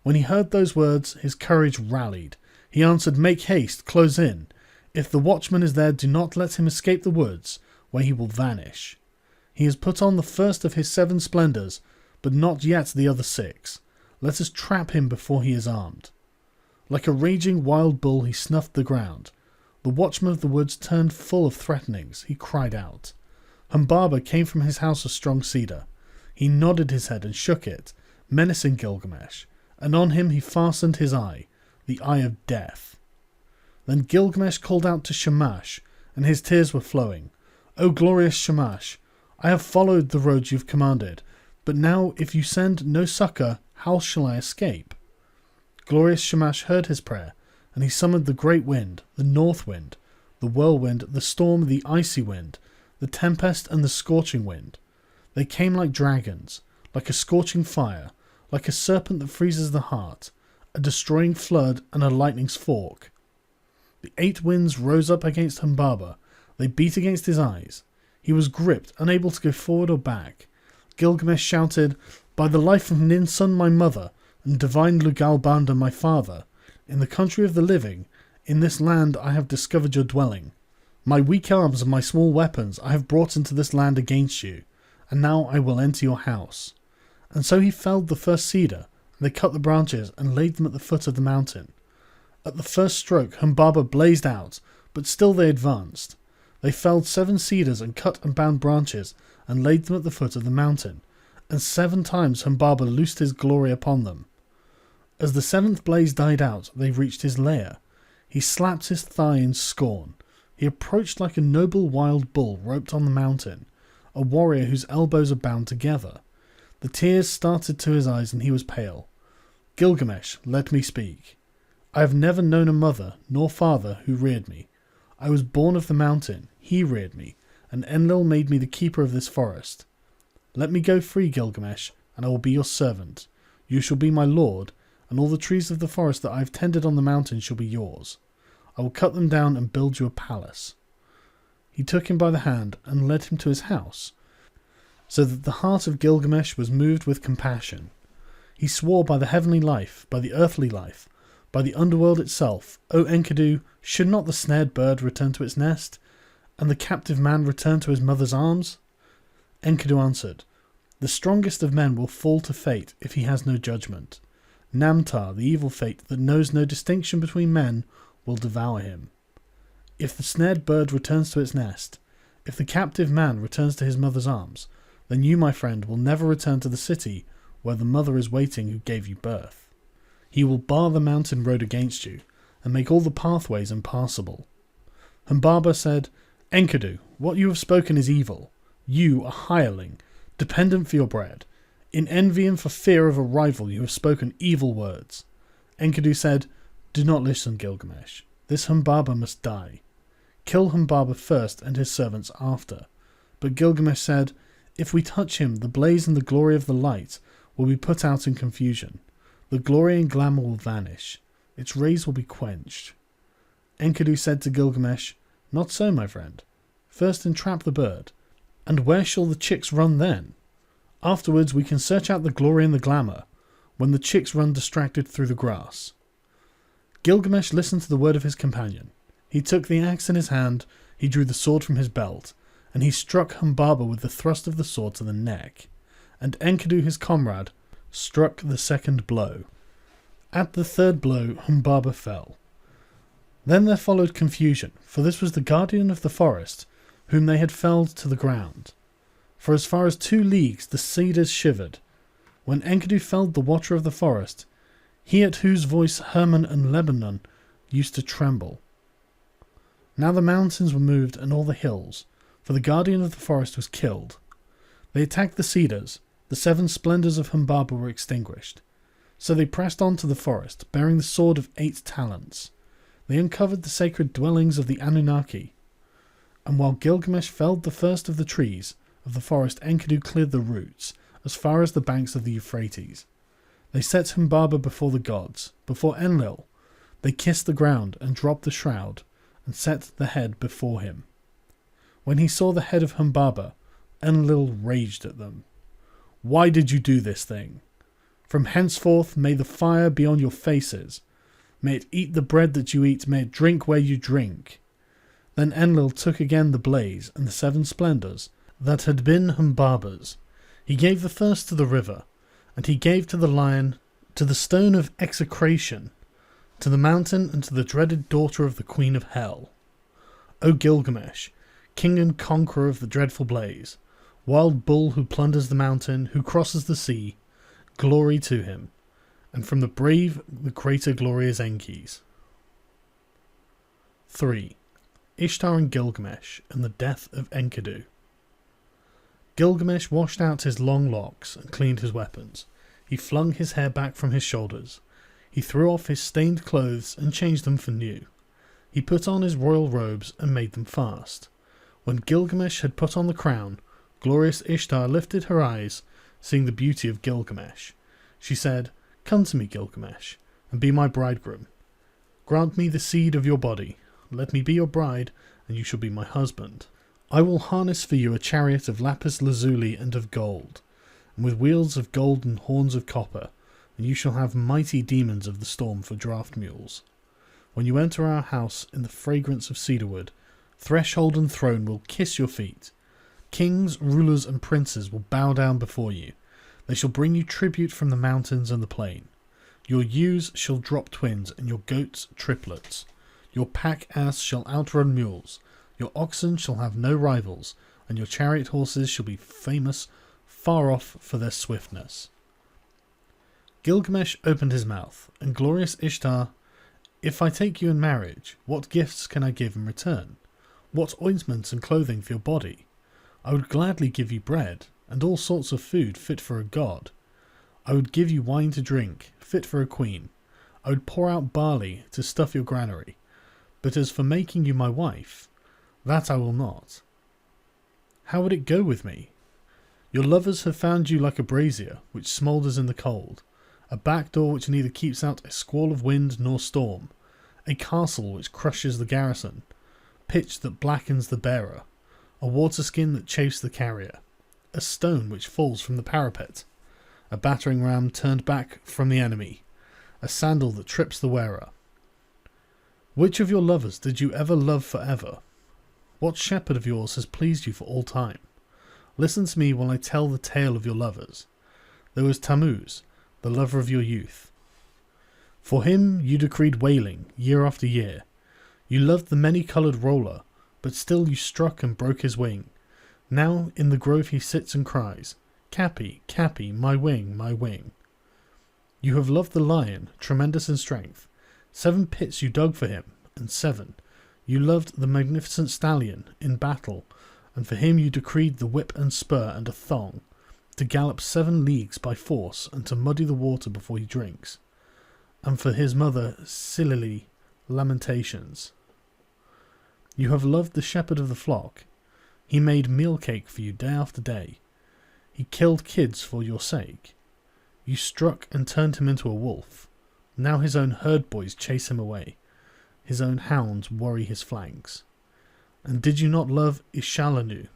When he heard those words, his courage rallied. He answered, Make haste, close in. If the watchman is there, do not let him escape the woods, where he will vanish. He has put on the first of his 7 splendours, but not yet the other 6. Let us trap him before he is armed. Like a raging wild bull he snuffed the ground. The watchman of the woods turned full of threatenings. He cried out. Humbaba came from his house of strong cedar. He nodded his head and shook it, menacing Gilgamesh, and on him he fastened his eye, the eye of death. Then Gilgamesh called out to Shamash, and his tears were flowing. O glorious Shamash, I have followed the road you've commanded, but now if you send no succour, how shall I escape? Glorious Shamash heard his prayer, and he summoned the great wind, the north wind, the whirlwind, the storm, the icy wind, the tempest and the scorching wind. They came like dragons, like a scorching fire, like a serpent that freezes the heart, a destroying flood and a lightning's fork. The 8 winds rose up against Humbaba. They beat against his eyes. He was gripped, unable to go forward or back. Gilgamesh shouted, By the life of Ninsun my mother, and divine Lugalbanda my father, in the country of the living, in this land I have discovered your dwelling. My weak arms and my small weapons I have brought into this land against you, and now I will enter your house. And so he felled the first cedar, and they cut the branches and laid them at the foot of the mountain. At the first stroke Humbaba blazed out, but still they advanced. They felled 7 cedars and cut and bound branches, and laid them at the foot of the mountain, and 7 times Humbaba loosed his glory upon them. As the 7th blaze died out, they reached his lair. He slapped his thigh in scorn. He approached like a noble wild bull roped on the mountain, a warrior whose elbows are bound together. The tears started to his eyes, and he was pale. Gilgamesh, let me speak. I have never known a mother nor father who reared me. I was born of the mountain, he reared me, and Enlil made me the keeper of this forest. Let me go free, Gilgamesh, and I will be your servant. You shall be my lord, and all the trees of the forest that I have tended on the mountain shall be yours. I will cut them down and build you a palace. He took him by the hand and led him to his house, so that the heart of Gilgamesh was moved with compassion. He swore by the heavenly life, by the earthly life, by the underworld itself, O Enkidu, should not the snared bird return to its nest? and the captive man return to his mother's arms? Enkidu answered, the strongest of men will fall to fate if he has no judgment. Namtar, the evil fate that knows no distinction between men, will devour him. If the snared bird returns to its nest, if the captive man returns to his mother's arms, then you, my friend, will never return to the city where the mother is waiting who gave you birth. He will bar the mountain road against you, and make all the pathways impassable. Humbaba said, Enkidu, what you have spoken is evil. You, a hireling, dependent for your bread. In envy and for fear of a rival you have spoken evil words. Enkidu said, do not listen, Gilgamesh. This Humbaba must die. Kill Humbaba first and his servants after. But Gilgamesh said, if we touch him, the blaze and the glory of the light will be put out in confusion. The glory and glamour will vanish. Its rays will be quenched. Enkidu said to Gilgamesh, not so, my friend. First entrap the bird. And where shall the chicks run then? Afterwards we can search out the glory and the glamour, when the chicks run distracted through the grass. Gilgamesh listened to the word of his companion. He took the axe in his hand, he drew the sword from his belt, and he struck Humbaba with the thrust of the sword to the neck. And Enkidu, his comrade, struck the second blow. At the third blow, Humbaba fell. Then there followed confusion, for this was the guardian of the forest, whom they had felled to the ground. For as far as 2 leagues the cedars shivered. When Enkidu felled the watcher of the forest, he at whose voice Hermon and Lebanon used to tremble. Now the mountains were moved and all the hills, for the guardian of the forest was killed. They attacked the cedars, the 7 splendours of Humbaba were extinguished. So they pressed on to the forest, bearing the sword of 8 talents. They uncovered the sacred dwellings of the Anunnaki. And while Gilgamesh felled the first of the trees of the forest, Enkidu cleared the roots, as far as the banks of the Euphrates. They set Humbaba before the gods, before Enlil. They kissed the ground and dropped the shroud, and set the head before him. When he saw the head of Humbaba, Enlil raged at them. Why did you do this thing? From henceforth may the fire be on your faces. May it eat the bread that you eat, may it drink where you drink. Then Enlil took again the blaze and the 7 splendours that had been Humbaba's. He gave the first to the river, and he gave to the lion, to the stone of execration, to the mountain, and to the dreaded daughter of the queen of hell. O Gilgamesh, king and conqueror of the dreadful blaze, wild bull who plunders the mountain, who crosses the sea, glory to him, and from the brave the greater glory is Enki's. 3. Ishtar and Gilgamesh and the death of Enkidu. Gilgamesh washed out his long locks and cleaned his weapons. He flung his hair back from his shoulders. He threw off his stained clothes and changed them for new. He put on his royal robes and made them fast. When Gilgamesh had put on the crown, glorious Ishtar lifted her eyes, seeing the beauty of Gilgamesh. She said, "Come to me, Gilgamesh, and be my bridegroom. Grant me the seed of your body. Let me be your bride, and you shall be my husband. I will harness for you a chariot of lapis lazuli and of gold, and with wheels of gold and horns of copper, and you shall have mighty demons of the storm for draught mules. When you enter our house in the fragrance of cedarwood, threshold and throne will kiss your feet. Kings, rulers, and princes will bow down before you. They shall bring you tribute from the mountains and the plain. Your ewes shall drop twins, and your goats triplets. Your pack-ass shall outrun mules. Your oxen shall have no rivals, and your chariot horses shall be famous far off for their swiftness." Gilgamesh opened his mouth, and glorious Ishtar, "If I take you in marriage, what gifts can I give in return? What ointments and clothing for your body? I would gladly give you bread, and all sorts of food fit for a god. I would give you wine to drink, fit for a queen. I would pour out barley to stuff your granary. But as for making you my wife, that I will not. How would it go with me? Your lovers have found you like a brazier which smoulders in the cold, a back door which neither keeps out a squall of wind nor storm, a castle which crushes the garrison, pitch that blackens the bearer, a waterskin that chafes the carrier, a stone which falls from the parapet, a battering ram turned back from the enemy, a sandal that trips the wearer. Which of your lovers did you ever love forever? What shepherd of yours has pleased you for all time? Listen to me while I tell the tale of your lovers. There was Tammuz, the lover of your youth. For him you decreed wailing year after year. You loved the many-coloured roller, but still you struck and broke his wing. Now in the grove he sits and cries, Cappy, Cappy, my wing, my wing. You have loved the lion, tremendous in strength. 7 pits you dug for him, and 7. You loved the magnificent stallion in battle, and for him you decreed the whip and spur and a thong, to gallop 7 leagues by force and to muddy the water before he drinks. And for his mother Silili, lamentations. You have loved the shepherd of the flock. He made meal cake for you day after day. He killed kids for your sake. You struck and turned him into a wolf. Now his own herd boys chase him away. His own hounds worry his flanks. And did you not love Ishalanu,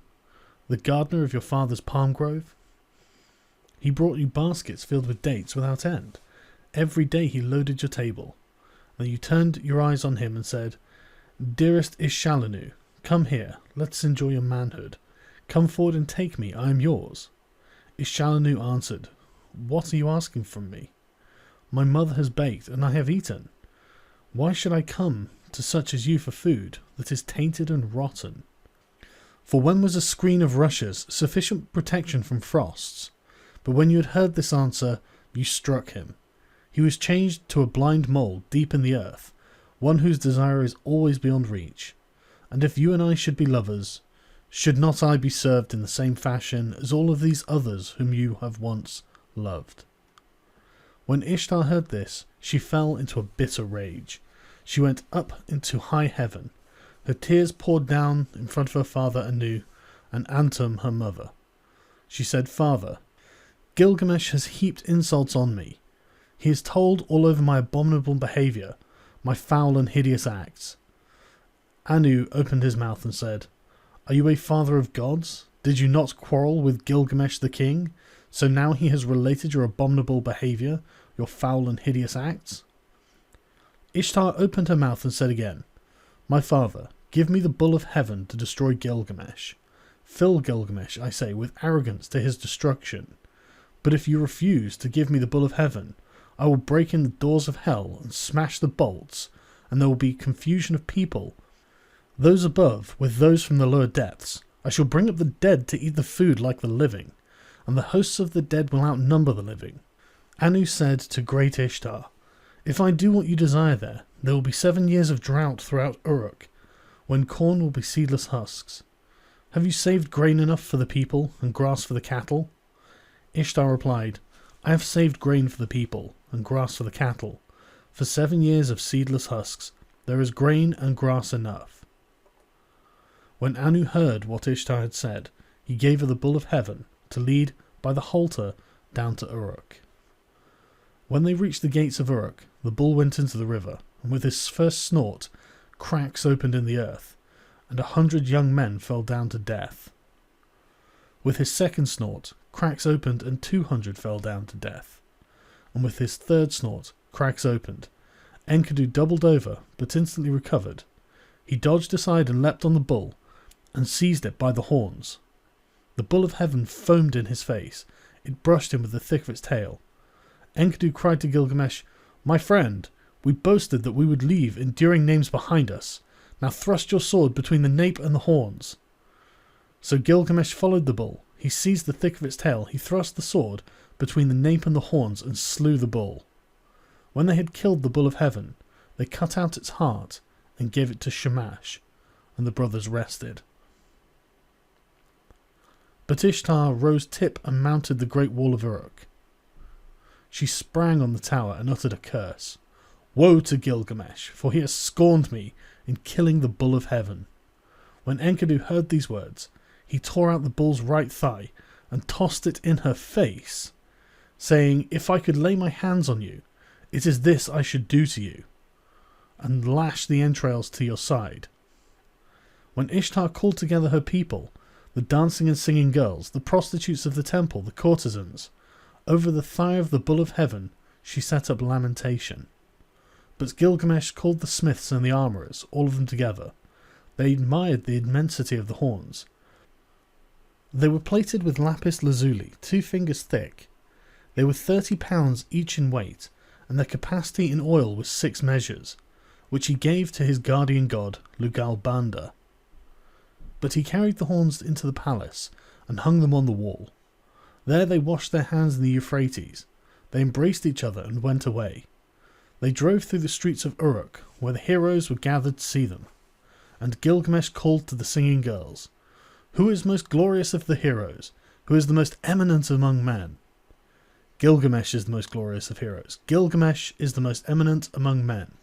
the gardener of your father's palm grove? He brought you baskets filled with dates without end. Every day he loaded your table. And you turned your eyes on him and said, Dearest Ishalanu, come here, let's enjoy your manhood. Come forward and take me, I am yours. Ishalanu answered, What are you asking from me? My mother has baked, and I have eaten. Why should I come to such as you for food that is tainted and rotten? For when was a screen of rushes sufficient protection from frosts? But when you had heard this answer, you struck him. He was changed to a blind mole deep in the earth, one whose desire is always beyond reach. And if you and I should be lovers, should not I be served in the same fashion as all of these others whom you have once loved? When Ishtar heard this, she fell into a bitter rage. She went up into high heaven. Her tears poured down in front of her father Anu and Antum her mother. She said, Father, Gilgamesh has heaped insults on me. He has told all over my abominable behaviour, my foul and hideous acts. Anu opened his mouth and said, Are you a father of gods? Did you not quarrel with Gilgamesh the king? So now he has related your abominable behaviour, your foul and hideous acts? Ishtar opened her mouth and said again, My father, give me the bull of heaven to destroy Gilgamesh. Fill Gilgamesh, I say, with arrogance to his destruction. But if you refuse to give me the bull of heaven, I will break in the doors of hell and smash the bolts, and there will be confusion of people, those above with those from the lower depths. I shall bring up the dead to eat the food like the living, and the hosts of the dead will outnumber the living. Anu said to great Ishtar, If I do what you desire there will be 7 years of drought throughout Uruk, when corn will be seedless husks. Have you saved grain enough for the people and grass for the cattle? Ishtar replied, I have saved grain for the people and grass for the cattle. For 7 years of seedless husks there is grain and grass enough. When Anu heard what Ishtar had said, he gave her the bull of heaven to lead by the halter down to Uruk. When they reached the gates of Uruk, the bull went into the river, and with his first snort, cracks opened in the earth, and 100 young men fell down to death. With his second snort, cracks opened, and 200 fell down to death. And with his third snort, cracks opened. Enkidu doubled over, but instantly recovered. He dodged aside and leapt on the bull, and seized it by the horns. The bull of heaven foamed in his face. It brushed him with the thick of its tail. Enkidu cried to Gilgamesh, My friend, we boasted that we would leave enduring names behind us. Now thrust your sword between the nape and the horns. So Gilgamesh followed the bull. He seized the thick of its tail. He thrust the sword between the nape and the horns and slew the bull. When they had killed the bull of heaven, they cut out its heart and gave it to Shamash, and the brothers rested. But Ishtar rose tip and mounted the great wall of Uruk. She sprang on the tower and uttered a curse. Woe to Gilgamesh, for he has scorned me in killing the bull of heaven. When Enkidu heard these words, he tore out the bull's right thigh and tossed it in her face, saying, If I could lay my hands on you, it is this I should do to you, and lash the entrails to your side. When Ishtar called together her people, the dancing and singing girls, the prostitutes of the temple, the courtesans, over the thigh of the bull of heaven she set up lamentation. But Gilgamesh called the smiths and the armourers, all of them together. They admired the immensity of the horns. They were plated with lapis lazuli, 2 fingers thick. They were 30 pounds each in weight, and their capacity in oil was 6 measures, which he gave to his guardian god, Lugalbanda. But he carried the horns into the palace, and hung them on the wall. There they washed their hands in the Euphrates. They embraced each other and went away. They drove through the streets of Uruk, where the heroes were gathered to see them. And Gilgamesh called to the singing girls, "Who is most glorious of the heroes? Who is the most eminent among men?" "Gilgamesh is the most glorious of heroes. Gilgamesh is the most eminent among men."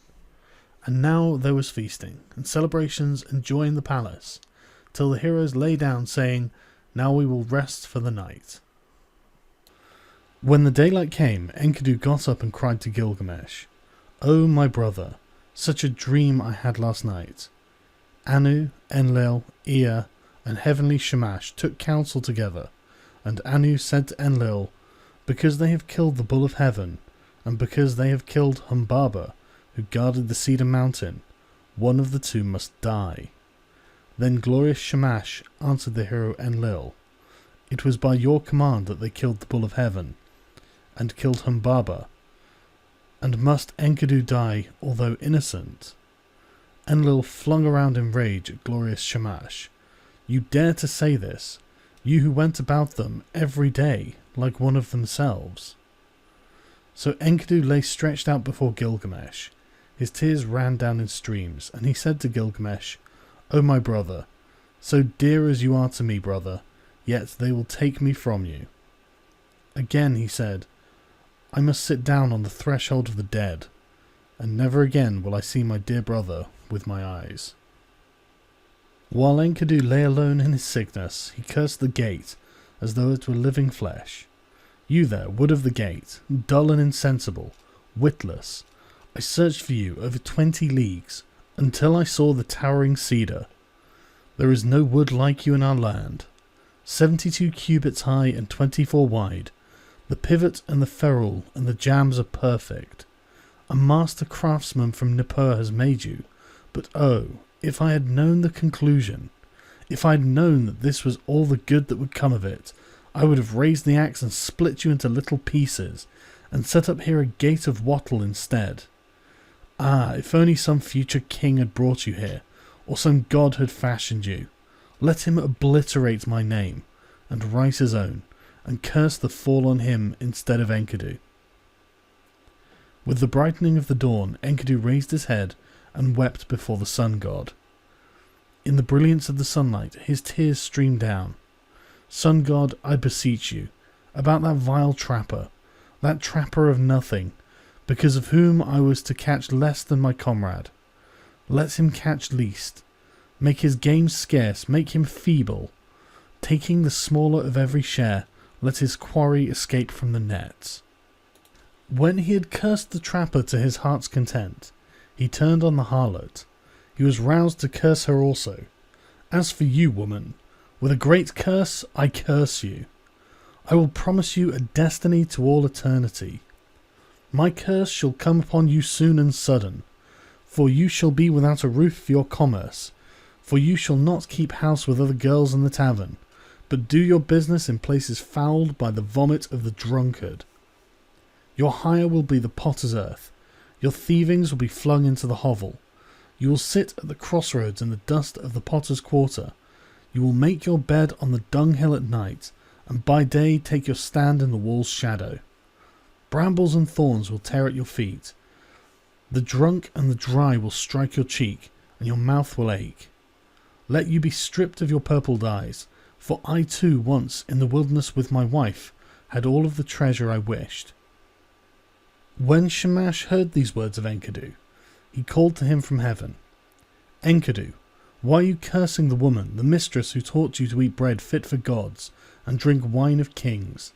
And now there was feasting, and celebrations and joy in the palace, till the heroes lay down, saying, "Now we will rest for the night." When the daylight came, Enkidu got up and cried to Gilgamesh, "O my brother, such a dream I had last night." Anu, Enlil, Ea, and heavenly Shamash took counsel together, and Anu said to Enlil, "Because they have killed the bull of heaven, and because they have killed Humbaba, who guarded the cedar mountain, one of the two must die." Then glorious Shamash answered the hero Enlil, "It was by your command that they killed the bull of heaven, and killed Humbaba, and must Enkidu die, although innocent?" Enlil flung around in rage at glorious Shamash. "You dare to say this, you who went about them every day like one of themselves." So Enkidu lay stretched out before Gilgamesh. His tears ran down in streams, and he said to Gilgamesh, "O my brother, so dear as you are to me, brother, yet they will take me from you." Again he said, "I must sit down on the threshold of the dead, and never again will I see my dear brother with my eyes." While Enkidu lay alone in his sickness, he cursed the gate as though it were living flesh. "You there, wood of the gate, dull and insensible, witless, I searched for you over 20 leagues, until I saw the towering cedar. There is no wood like you in our land. 72 cubits high and 24 wide, the pivot and the ferrule and the jambs are perfect. A master craftsman from Nippur has made you, but oh, if I had known the conclusion, if I had known that this was all the good that would come of it, I would have raised the axe and split you into little pieces, and set up here a gate of wattle instead. Ah, if only some future king had brought you here, or some god had fashioned you. Let him obliterate my name, and write his own, and curse the fall on him instead of Enkidu." With the brightening of the dawn, Enkidu raised his head and wept before the sun god. In the brilliance of the sunlight, his tears streamed down. "Sun god, I beseech you, about that vile trapper, that trapper of nothing, because of whom I was to catch less than my comrade. Let him catch least. Make his game scarce, make him feeble. Taking the smaller of every share, let his quarry escape from the nets." When he had cursed the trapper to his heart's content, he turned on the harlot. He was roused to curse her also. "As for you, woman, with a great curse I curse you. I will promise you a destiny to all eternity. My curse shall come upon you soon and sudden, for you shall be without a roof for your commerce, for you shall not keep house with other girls in the tavern, but do your business in places fouled by the vomit of the drunkard. Your hire will be the potter's earth, your thievings will be flung into the hovel. You will sit at the crossroads in the dust of the potter's quarter. You will make your bed on the dunghill at night, and by day take your stand in the wall's shadow. Brambles and thorns will tear at your feet. The drunk and the dry will strike your cheek, and your mouth will ache. Let you be stripped of your purple dyes, for I too once in the wilderness with my wife had all of the treasure I wished." When Shamash heard these words of Enkidu, he called to him from heaven, "Enkidu, why are you cursing the woman, the mistress who taught you to eat bread fit for gods, and drink wine of kings?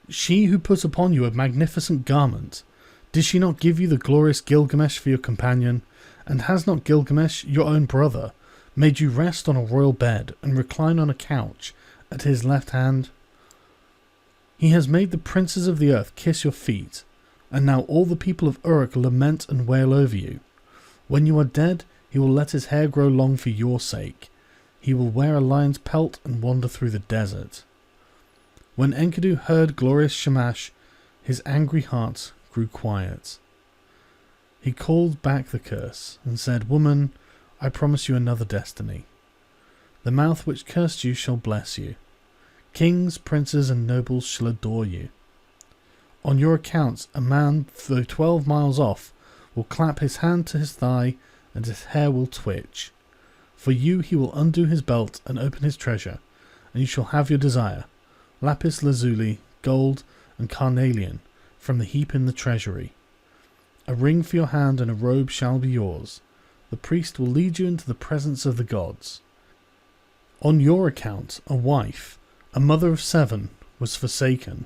She who put upon you a magnificent garment, did she not give you the glorious Gilgamesh for your companion? And has not Gilgamesh, your own brother, made you rest on a royal bed and recline on a couch at his left hand? He has made the princes of the earth kiss your feet, and now all the people of Uruk lament and wail over you. When you are dead, He will let his hair grow long for your sake. He will wear a lion's pelt and wander through the desert. When Enkidu heard glorious Shamash, his angry heart grew quiet. He called back the curse and said, "Woman, I promise you another destiny. The mouth which cursed you shall bless you. Kings, princes, and nobles shall adore you. On your account, a man, though 12 miles off, will clap his hand to his thigh, and his hair will twitch. For you he will undo his belt and open his treasure, and you shall have your desire, lapis lazuli, gold, and carnelian, from the heap in the treasury. A ring for your hand and a robe shall be yours. The priest will lead you into the presence of the gods. On your account, a wife, a mother of 7, was forsaken.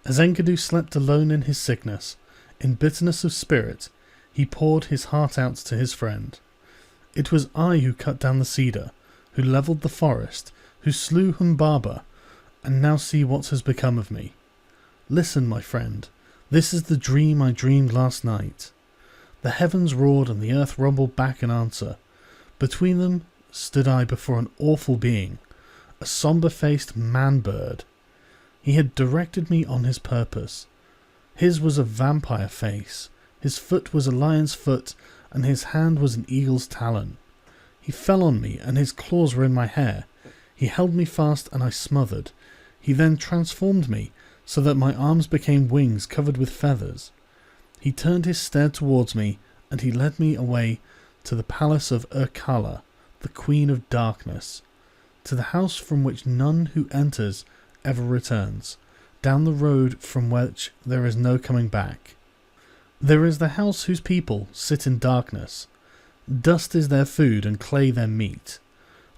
As Enkidu slept alone in his sickness, in bitterness of spirit, he poured his heart out to his friend. It was I who cut down the cedar, who levelled the forest, who slew Humbaba, and now see what has become of me. Listen, my friend, this is the dream I dreamed last night. The heavens roared and the earth rumbled back in answer. Between them stood I before an awful being, a sombre-faced man-bird. He had directed me on his purpose. His was a vampire face, his foot was a lion's foot, and his hand was an eagle's talon. He fell on me, and his claws were in my hair. He held me fast, and I smothered. He then transformed me, so that my arms became wings covered with feathers. He turned his stare towards me, and he led me away to the palace of Urkala, the Queen of Darkness, to the house from which none who enters ever returns, down the road from which there is no coming back. There is the house whose people sit in darkness. Dust is their food and clay their meat.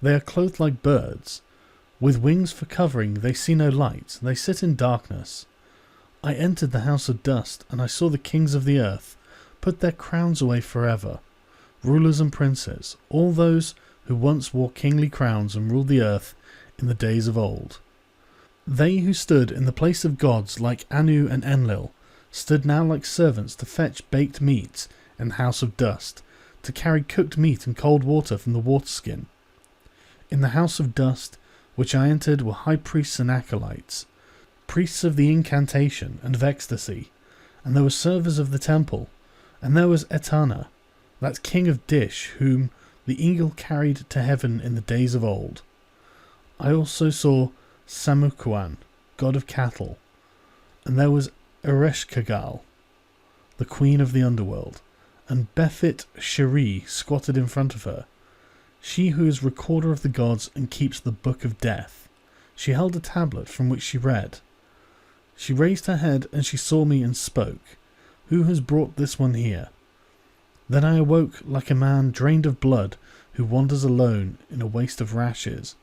They are clothed like birds. With wings for covering they see no light, they sit in darkness. I entered the house of dust, and I saw the kings of the earth put their crowns away forever. Rulers and princes, all those who once wore kingly crowns and ruled the earth in the days of old. They who stood in the place of gods like Anu and Enlil stood now like servants to fetch baked meat in the house of dust, to carry cooked meat and cold water from the waterskin. In the house of dust, which I entered, were high priests and acolytes, priests of the incantation and of ecstasy, and there were servers of the temple, and there was Etana, that king of Dish, whom the eagle carried to heaven in the days of old. I also saw Samukuan, god of cattle, and there was Ereshkigal, the queen of the underworld, and Befit Sheri squatted in front of her, she who is recorder of the gods and keeps the book of death. She held a tablet from which she read. She raised her head and she saw me and spoke. Who has brought this one here? Then I awoke like a man drained of blood who wanders alone in a waste of rashes,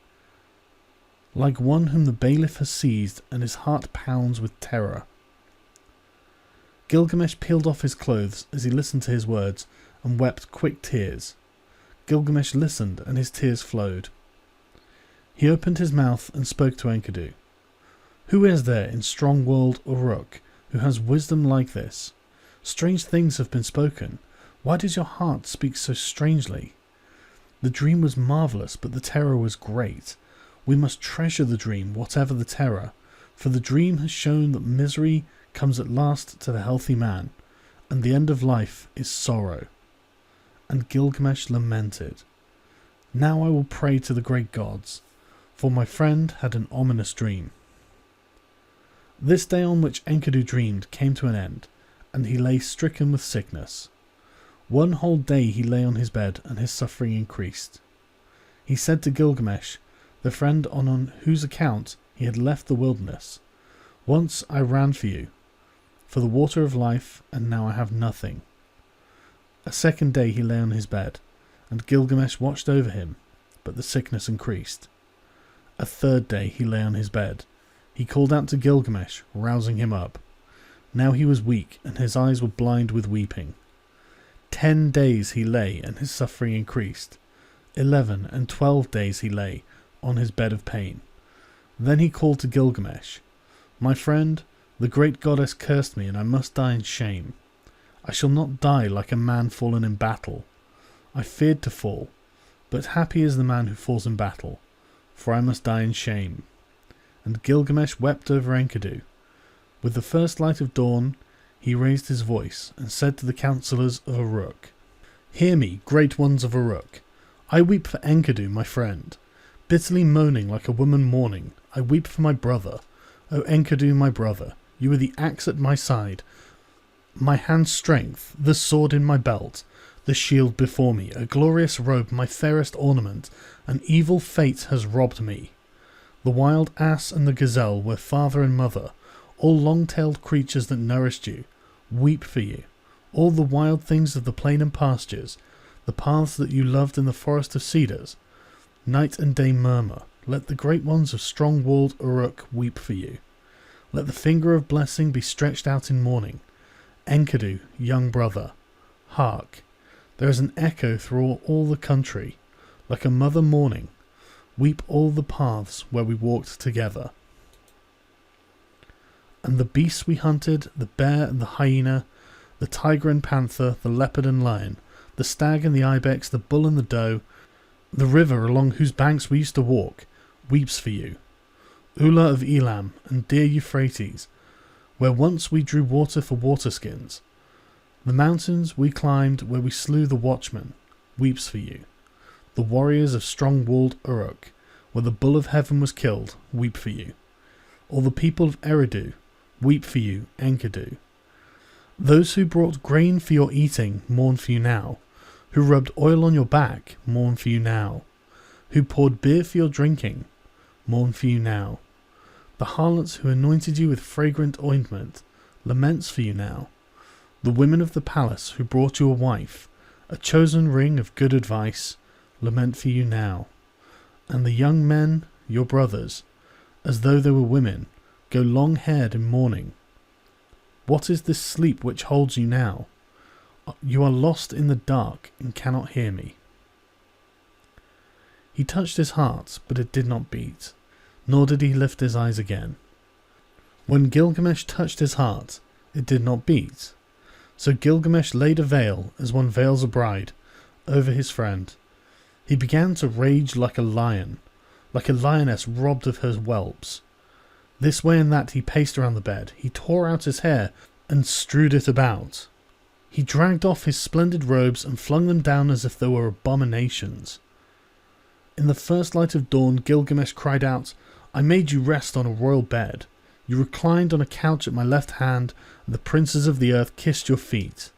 like one whom the bailiff has seized and his heart pounds with terror. Gilgamesh peeled off his clothes as he listened to his words and wept quick tears. Gilgamesh listened and his tears flowed. He opened his mouth and spoke to Enkidu. Who is there in strong world Uruk who has wisdom like this? Strange things have been spoken. Why does your heart speak so strangely? The dream was marvellous, but the terror was great. We must treasure the dream, whatever the terror, for the dream has shown that misery comes at last to the healthy man, and the end of life is sorrow. And Gilgamesh lamented. Now I will pray to the great gods, for my friend had an ominous dream. This day on which Enkidu dreamed came to an end, and he lay stricken with sickness. One whole day he lay on his bed, and his suffering increased. He said to Gilgamesh, the friend on whose account he had left the wilderness, once I ran for you, for the water of life, and now I have nothing. A second day he lay on his bed, and Gilgamesh watched over him, but the sickness increased. A third day he lay on his bed. He called out to Gilgamesh, rousing him up. Now he was weak, and his eyes were blind with weeping. 10 days he lay, and his suffering increased. 11 and 12 days he lay on his bed of pain. Then he called to Gilgamesh, my friend, the great goddess cursed me, and I must die in shame. I shall not die like a man fallen in battle. I feared to fall, but happy is the man who falls in battle, for I must die in shame. And Gilgamesh wept over Enkidu. With the first light of dawn, he raised his voice and said to the councillors of Uruk, "Hear me, great ones of Uruk. I weep for Enkidu, my friend. Bitterly moaning like a woman mourning, I weep for my brother. O Enkidu, my brother, you were the axe at my side, my hand's strength, the sword in my belt, the shield before me, a glorious robe, my fairest ornament. An evil fate has robbed me. The wild ass and the gazelle were father and mother, all long-tailed creatures that nourished you, weep for you. All the wild things of the plain and pastures, the paths that you loved in the forest of cedars, night and day murmur. Let the great ones of strong-walled Uruk weep for you. Let the finger of blessing be stretched out in mourning. Enkidu, young brother, hark. There is an echo through all the country, like a mother mourning. Weep all the paths where we walked together. And the beasts we hunted, the bear and the hyena, the tiger and panther, the leopard and lion, the stag and the ibex, the bull and the doe, the river along whose banks we used to walk, weeps for you. Ula of Elam and dear Euphrates, where once we drew water for waterskins. The mountains we climbed where we slew the watchman, weeps for you. The warriors of strong-walled Uruk, where the bull of heaven was killed, weep for you. All the people of Eridu, weep for you, Enkidu. Those who brought grain for your eating mourn for you now. Who rubbed oil on your back mourn for you now. Who poured beer for your drinking mourn for you now. The harlots who anointed you with fragrant ointment laments for you now. The women of the palace who brought you a wife, a chosen ring of good advice, lament for you now. And the young men, your brothers, as though they were women, go long-haired in mourning. What is this sleep which holds you now? You are lost in the dark and cannot hear me. He touched his heart, but it did not beat, nor did he lift his eyes again. When Gilgamesh touched his heart, it did not beat. So Gilgamesh laid a veil, as one veils a bride, over his friend. He began to rage like a lion, like a lioness robbed of her whelps. This way and that he paced around the bed. He tore out his hair and strewed it about. He dragged off his splendid robes and flung them down as if they were abominations. In the first light of dawn, Gilgamesh cried out, "I made you rest on a royal bed. You reclined on a couch at my left hand, and the princes of the earth kissed your feet.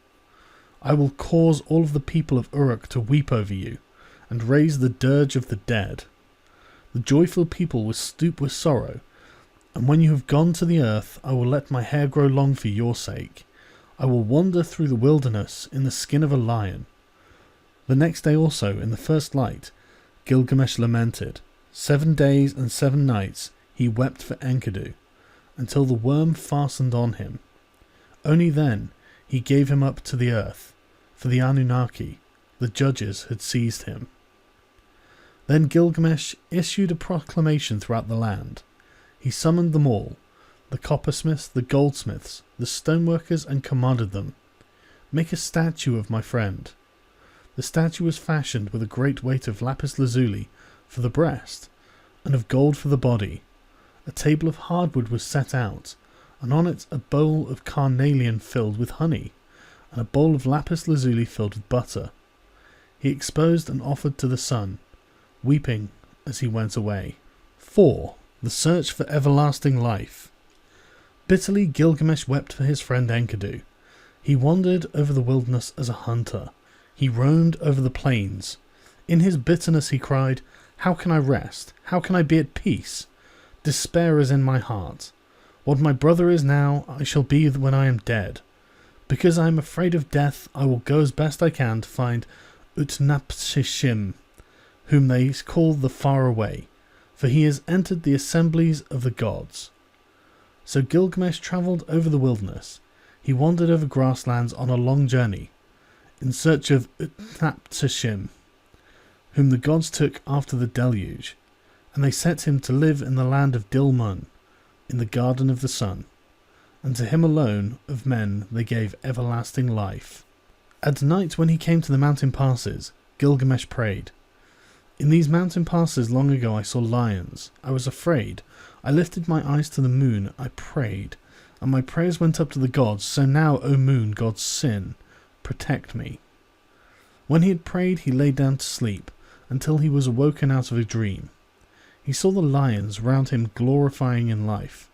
I will cause all of the people of Uruk to weep over you, and raise the dirge of the dead. The joyful people will stoop with sorrow, and when you have gone to the earth, I will let my hair grow long for your sake. I will wander through the wilderness in the skin of a lion." The next day also, in the first light, Gilgamesh lamented. 7 days and 7 nights he wept for Enkidu, until the worm fastened on him. Only then he gave him up to the earth, for the Anunnaki, the judges, had seized him. Then Gilgamesh issued a proclamation throughout the land. He summoned them all, the coppersmiths, the goldsmiths, the stoneworkers, and commanded them, "Make a statue of my friend." The statue was fashioned with a great weight of lapis lazuli for the breast, and of gold for the body. A table of hardwood was set out, and on it a bowl of carnelian filled with honey, and a bowl of lapis lazuli filled with butter. He exposed and offered to the sun, weeping as he went away. 4. The search for everlasting life. Bitterly Gilgamesh wept for his friend Enkidu. He wandered over the wilderness as a hunter. He roamed over the plains. In his bitterness he cried, "How can I rest? How can I be at peace? Despair is in my heart. What my brother is now, I shall be when I am dead. Because I am afraid of death, I will go as best I can to find Utnapishtim, whom they call the Far Away, for he has entered the assemblies of the gods." So Gilgamesh travelled over the wilderness. He wandered over grasslands on a long journey, in search of Utnapishtim, whom the gods took after the deluge, and they set him to live in the land of Dilmun, in the garden of the sun, and to him alone of men they gave everlasting life. At night when he came to the mountain passes, Gilgamesh prayed. In these mountain passes long ago I saw lions. I was afraid. I lifted my eyes to the moon. I prayed, and my prayers went up to the gods. So now, O moon, God's sin, protect me. When he had prayed, he lay down to sleep, until he was awoken out of a dream. He saw the lions round him glorifying in life.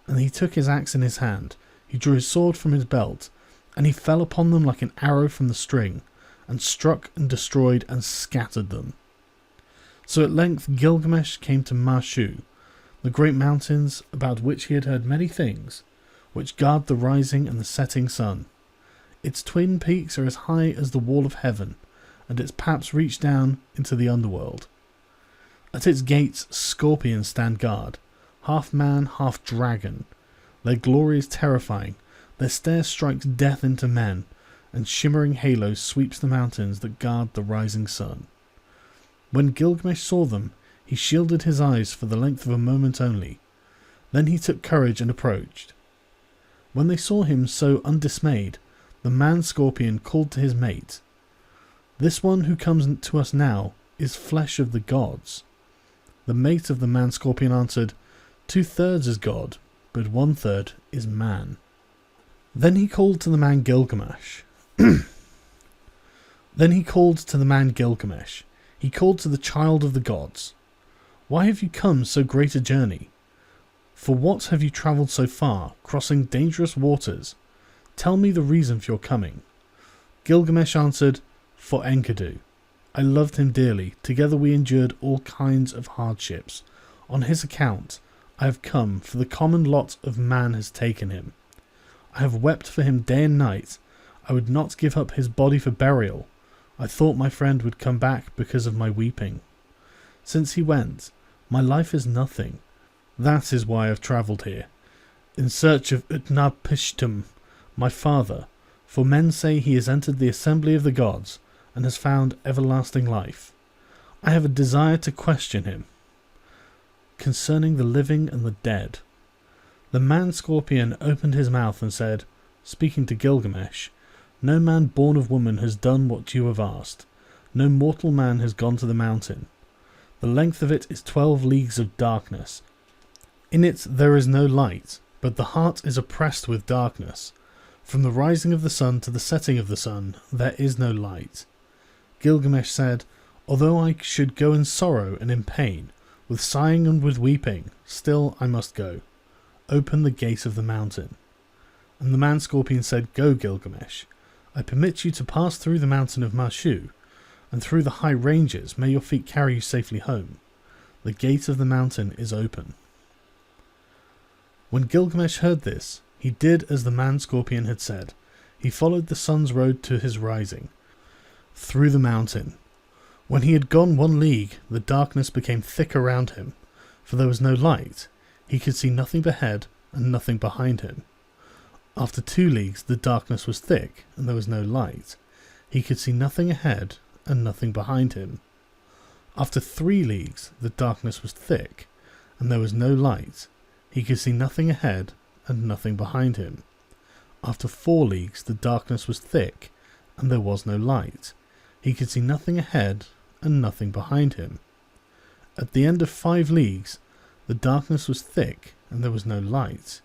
And he took his axe in his hand. He drew his sword from his belt, and he fell upon them like an arrow from the string, and struck and destroyed and scattered them. So at length Gilgamesh came to Marshu, the great mountains about which he had heard many things, which guard the rising and the setting sun. Its twin peaks are as high as the wall of heaven, and its paps reach down into the underworld. At its gates scorpions stand guard, half man, half dragon. Their glory is terrifying, their stare strikes death into men, and shimmering halos sweeps the mountains that guard the rising sun. When Gilgamesh saw them, he shielded his eyes for the length of a moment only. Then he took courage and approached. When they saw him so undismayed, the man-scorpion called to his mate, "This one who comes to us now is flesh of the gods." The mate of the man-scorpion answered, "2/3 is God, but 1/3 is man." Then he called to the man Gilgamesh. He called to the child of the gods. "Why have you come so great a journey? For what have you travelled so far, crossing dangerous waters? Tell me the reason for your coming." Gilgamesh answered, "For Enkidu. I loved him dearly. Together we endured all kinds of hardships. On his account I have come, for the common lot of man has taken him. I have wept for him day and night. I would not give up his body for burial. I thought my friend would come back because of my weeping. Since he went, my life is nothing. That is why I have travelled here, in search of Utnapishtim, my father, for men say he has entered the assembly of the gods and has found everlasting life. I have a desire to question him concerning the living and the dead." The man-scorpion opened his mouth and said, speaking to Gilgamesh, "No man born of woman has done what you have asked. No mortal man has gone to the mountain. The length of it is 12 leagues of darkness. In it there is no light, but the heart is oppressed with darkness. From the rising of the sun to the setting of the sun there is no light." Gilgamesh said, "Although I should go in sorrow and in pain, with sighing and with weeping, still I must go. Open the gate of the mountain." And the man-scorpion said, "Go, Gilgamesh. I permit you to pass through the mountain of Marshu, and through the high ranges. May your feet carry you safely home. The gate of the mountain is open." When Gilgamesh heard this, he did as the man-scorpion had said. He followed the sun's road to his rising, through the mountain. When he had gone 1 league, the darkness became thick around him, for there was no light. He could see nothing ahead and nothing behind him. After 2 leagues, the darkness was thick, and there was no light. He could see nothing ahead and nothing behind him. After 3 leagues, the darkness was thick, and there was no light. He could see nothing ahead and nothing behind him. After 4 leagues, the darkness was thick, and there was no light. He could see nothing ahead and nothing behind him. At the end of 5 leagues, the darkness was thick, and there was no light.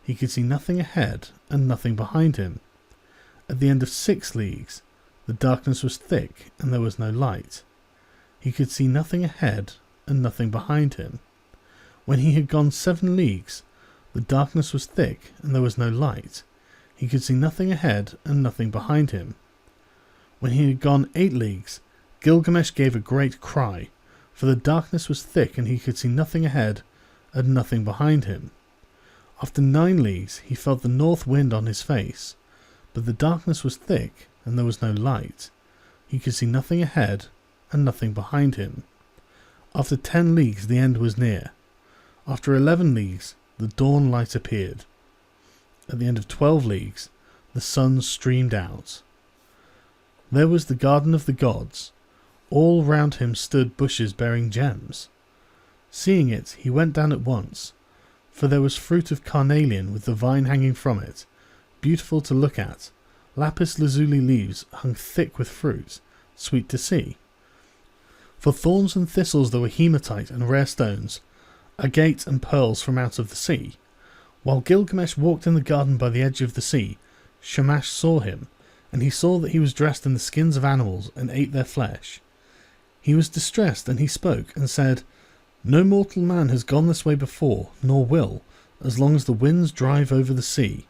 He could see nothing ahead and nothing behind him. At the end of 6 leagues, the darkness was thick, and there was no light. He could see nothing ahead and nothing behind him. When he had gone 7 leagues, the darkness was thick, and there was no light. He could see nothing ahead and nothing behind him. When he had gone 8 leagues, Gilgamesh gave a great cry, for the darkness was thick, and he could see nothing ahead and nothing behind him. After 9 leagues, he felt the north wind on his face, but the darkness was thick, and there was no light. He could see nothing ahead and nothing behind him. After 10 leagues, the end was near. After 11 leagues, the dawn light appeared. At the end of 12 leagues, the sun streamed out. There was the garden of the gods. All round him stood bushes bearing gems. Seeing it, he went down at once, for there was fruit of carnelian with the vine hanging from it, beautiful to look at. Lapis lazuli leaves hung thick with fruit. sweet to see. For thorns and thistles there were hematite and rare stones, agate and pearls from out of the sea. While Gilgamesh walked in the garden by the edge of the sea, Shamash saw him, and he saw that he was dressed in the skins of animals and ate their flesh. He was distressed, and he spoke and said, "No mortal man has gone this way before, nor will, as long as the winds drive over the sea."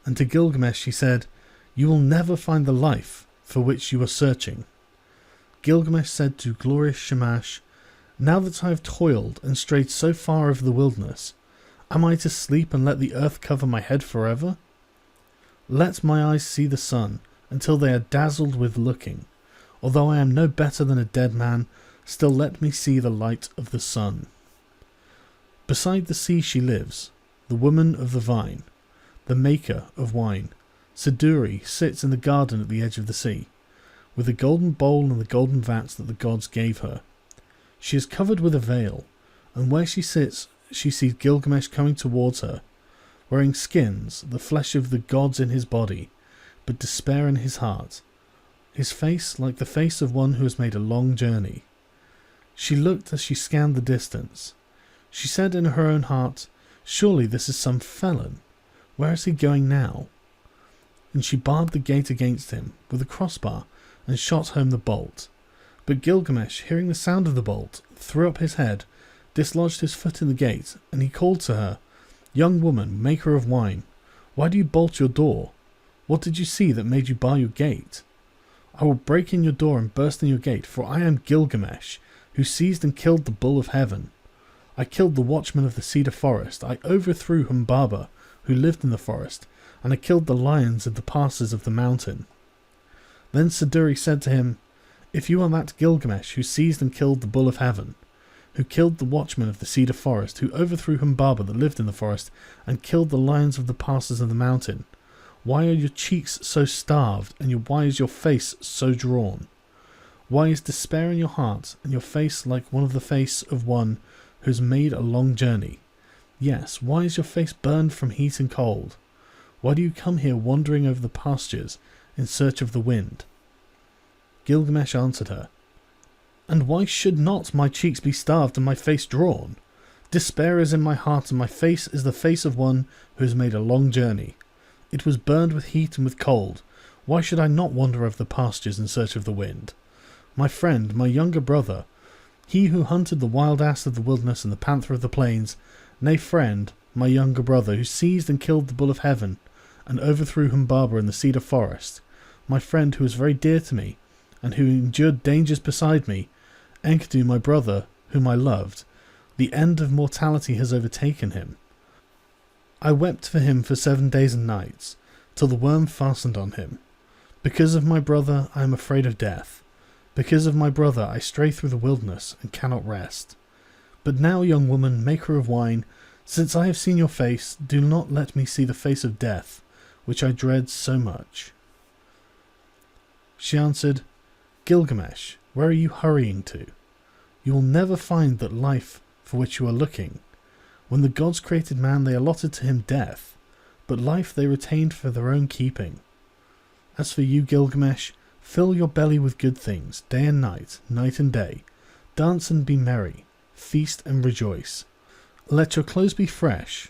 And to Gilgamesh he said, "You will never find the life for which you are searching." Gilgamesh said to glorious Shamash, "Now that I have toiled and strayed so far over the wilderness, am I to sleep and let the earth cover my head forever? Let my eyes see the sun until they are dazzled with looking. Although I am no better than a dead man, still let me see the light of the sun." Beside the sea she lives, the woman of the vine, the maker of wine. Siduri sits in the garden at the edge of the sea, with the golden bowl and the golden vats that the gods gave her. She is covered with a veil, and where she sits she sees Gilgamesh coming towards her, wearing skins, the flesh of the gods in his body, but despair in his heart, his face like the face of one who has made a long journey. She looked as she scanned the distance. She said in her own heart, "Surely this is some felon. Where is he going now?" And she barred the gate against him with a crossbar and shot home the bolt. But Gilgamesh, hearing the sound of the bolt, threw up his head, dislodged his foot in the gate, and he called to her, "Young woman, maker of wine, why do you bolt your door? What did you see that made you bar your gate? I will break in your door and burst in your gate, for I am Gilgamesh, who seized and killed the bull of heaven. I killed the watchman of the cedar forest. I overthrew Humbaba, who lived in the forest, and I killed the lions of the passes of the mountain." Then Siduri said to him, "If you are that Gilgamesh who seized and killed the bull of heaven, who killed the watchman of the cedar forest, who overthrew Humbaba that lived in the forest, and killed the lions of the passes of the mountain, why are your cheeks so starved, and why is your face so drawn? Why is despair in your heart, and your face like one of the face of one who has made a long journey? Yes, why is your face burned from heat and cold? Why do you come here wandering over the pastures in search of the wind?" Gilgamesh answered her, "And why should not my cheeks be starved and my face drawn? Despair is in my heart, and my face is the face of one who has made a long journey. It was burned with heat and with cold. Why should I not wander over the pastures in search of the wind? My friend, my younger brother, he who hunted the wild ass of the wilderness and the panther of the plains, nay friend, my younger brother, who seized and killed the bull of heaven, and overthrew Humbaba in the cedar forest, my friend who was very dear to me, and who endured dangers beside me, Enkidu, my brother, whom I loved, the end of mortality has overtaken him. I wept for him for 7 days and nights, till the worm fastened on him. Because of my brother I am afraid of death. Because of my brother I stray through the wilderness and cannot rest. But now, young woman, maker of wine, since I have seen your face, do not let me see the face of death, which I dread so much." She answered, "Gilgamesh, where are you hurrying to? You will never find that life for which you are looking. When the gods created man, they allotted to him death, but life they retained for their own keeping. As for you, Gilgamesh, fill your belly with good things, day and night and day. Dance and be merry, feast and rejoice. Let your clothes be fresh,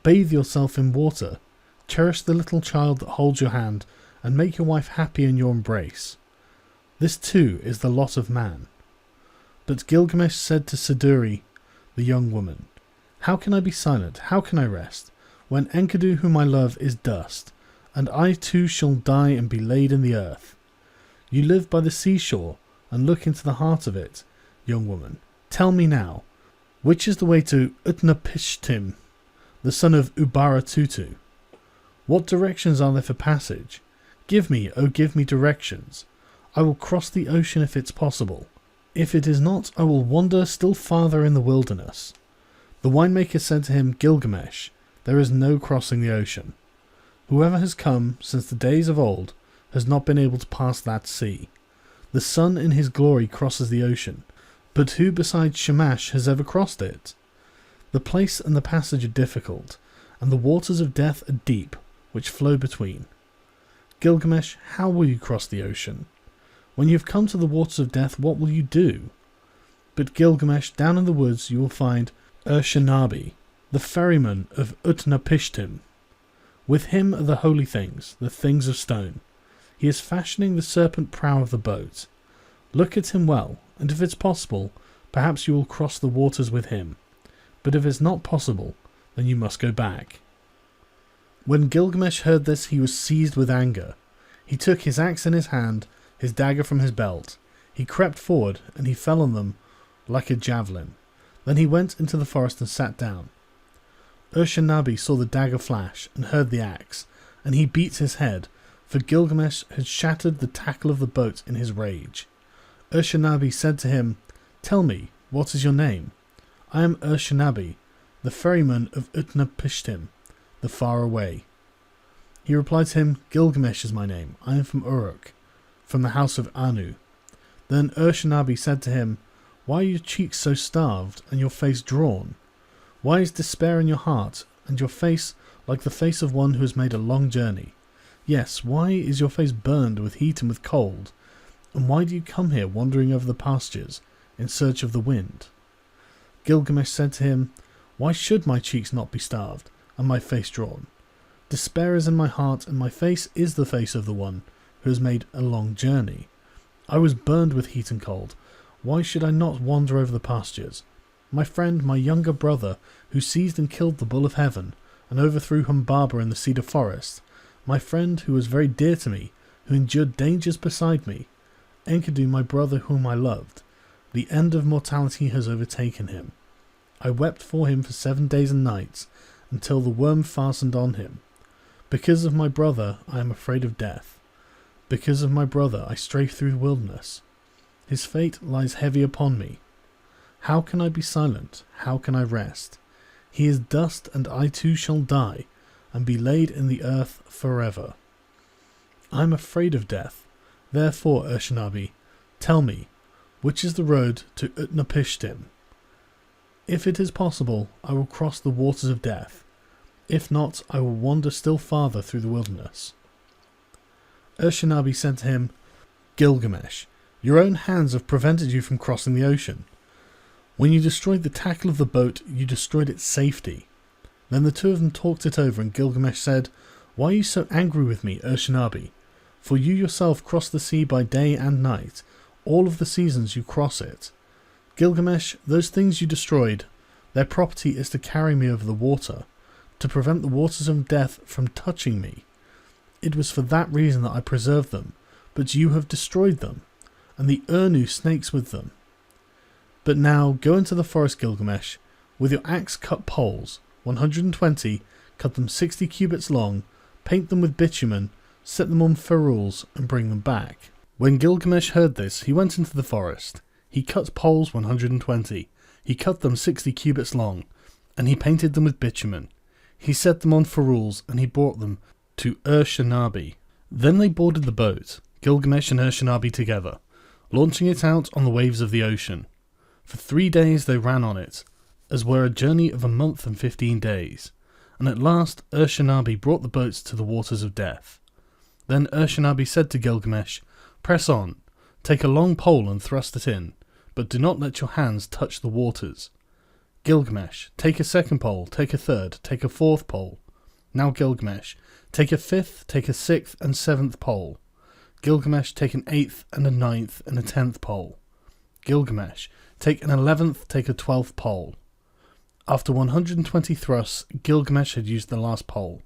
bathe yourself in water, cherish the little child that holds your hand, and make your wife happy in your embrace. This too is the lot of man." But Gilgamesh said to Siduri, the young woman, "How can I be silent? How can I rest, when Enkidu, whom I love, is dust, and I too shall die and be laid in the earth? You live by the seashore, and look into the heart of it, young woman. Tell me now, which is the way to Utnapishtim, the son of Ubaratutu? What directions are there for passage? Give me, oh give me directions. I will cross the ocean if it's possible. If it is not, I will wander still farther in the wilderness." The winemaker said to him, "Gilgamesh, there is no crossing the ocean. Whoever has come since the days of old has not been able to pass that sea. The sun in his glory crosses the ocean, but who besides Shamash has ever crossed it? The place and the passage are difficult, and the waters of death are deep, which flow between. Gilgamesh, how will you cross the ocean? When you have come to the waters of death, what will you do? But Gilgamesh, down in the woods you will find Urshanabi, the ferryman of Utnapishtim. With him are the holy things, the things of stone. He is fashioning the serpent prow of the boat. Look at him well, and if it's possible, perhaps you will cross the waters with him. But if it's not possible, then you must go back. When Gilgamesh heard this, he was seized with anger. He took his axe in his hand, his dagger from his belt. He crept forward, and he fell on them like a javelin. Then he went into the forest and sat down. Urshanabi saw the dagger flash and heard the axe, and he beat his head, for Gilgamesh had shattered the tackle of the boat in his rage. Urshanabi said to him, "Tell me, what is your name?" "I am Urshanabi, the ferryman of Utnapishtim, the far away." He replied to him, "Gilgamesh is my name. I am from Uruk, from the house of Anu." Then Urshanabi said to him, "Why are your cheeks so starved, and your face drawn? Why is despair in your heart, and your face like the face of one who has made a long journey? Yes, why is your face burned with heat and with cold? And why do you come here wandering over the pastures, in search of the wind?" Gilgamesh said to him, "Why should my cheeks not be starved, and my face drawn? Despair is in my heart, and my face is the face of the one who has made a long journey. I was burned with heat and cold. Why should I not wander over the pastures? My friend, my younger brother, who seized and killed the bull of heaven, and overthrew Humbaba in the cedar forest, my friend who was very dear to me, who endured dangers beside me, Enkidu, my brother whom I loved, the end of mortality has overtaken him. I wept for him for 7 days and nights, until the worm fastened on him. Because of my brother I am afraid of death. Because of my brother I stray through the wilderness. His fate lies heavy upon me. How can I be silent? How can I rest? He is dust, and I too shall die, and be laid in the earth forever. I am afraid of death. Therefore, Urshanabi, tell me, which is the road to Utnapishtim? If it is possible, I will cross the waters of death. If not, I will wander still farther through the wilderness." Urshanabi said to him, "Gilgamesh, your own hands have prevented you from crossing the ocean. When you destroyed the tackle of the boat, you destroyed its safety." Then the two of them talked it over, and Gilgamesh said, "Why are you so angry with me, Urshanabi? For you yourself cross the sea by day and night. All of the seasons you cross it. Gilgamesh, those things you destroyed, their property is to carry me over the water, to prevent the waters of death from touching me. It was for that reason that I preserved them, but you have destroyed them, and the Urnu snakes with them. But now go into the forest, Gilgamesh. With your axe cut poles, 120, cut them 60 cubits long, paint them with bitumen, set them on ferules, and bring them back." When Gilgamesh heard this, he went into the forest. He cut poles 120, he cut them 60 cubits long, and he painted them with bitumen. He set them on ferules, and he brought them to Urshanabi. Then they boarded the boat, Gilgamesh and Urshanabi together, launching it out on the waves of the ocean. For 3 days they ran on it, as were a journey of a month and 15 days, and at last Urshanabi brought the boats to the waters of death. Then Urshanabi said to Gilgamesh, "Press on, take a long pole and thrust it in, but do not let your hands touch the waters. Gilgamesh, take a second pole, take a third, take a fourth pole. Now Gilgamesh, take a fifth, take a sixth and seventh pole. Gilgamesh, take an eighth and a ninth and a 10th pole. Gilgamesh, take an 11th, take a 12th pole." After 120 thrusts, Gilgamesh had used the last pole.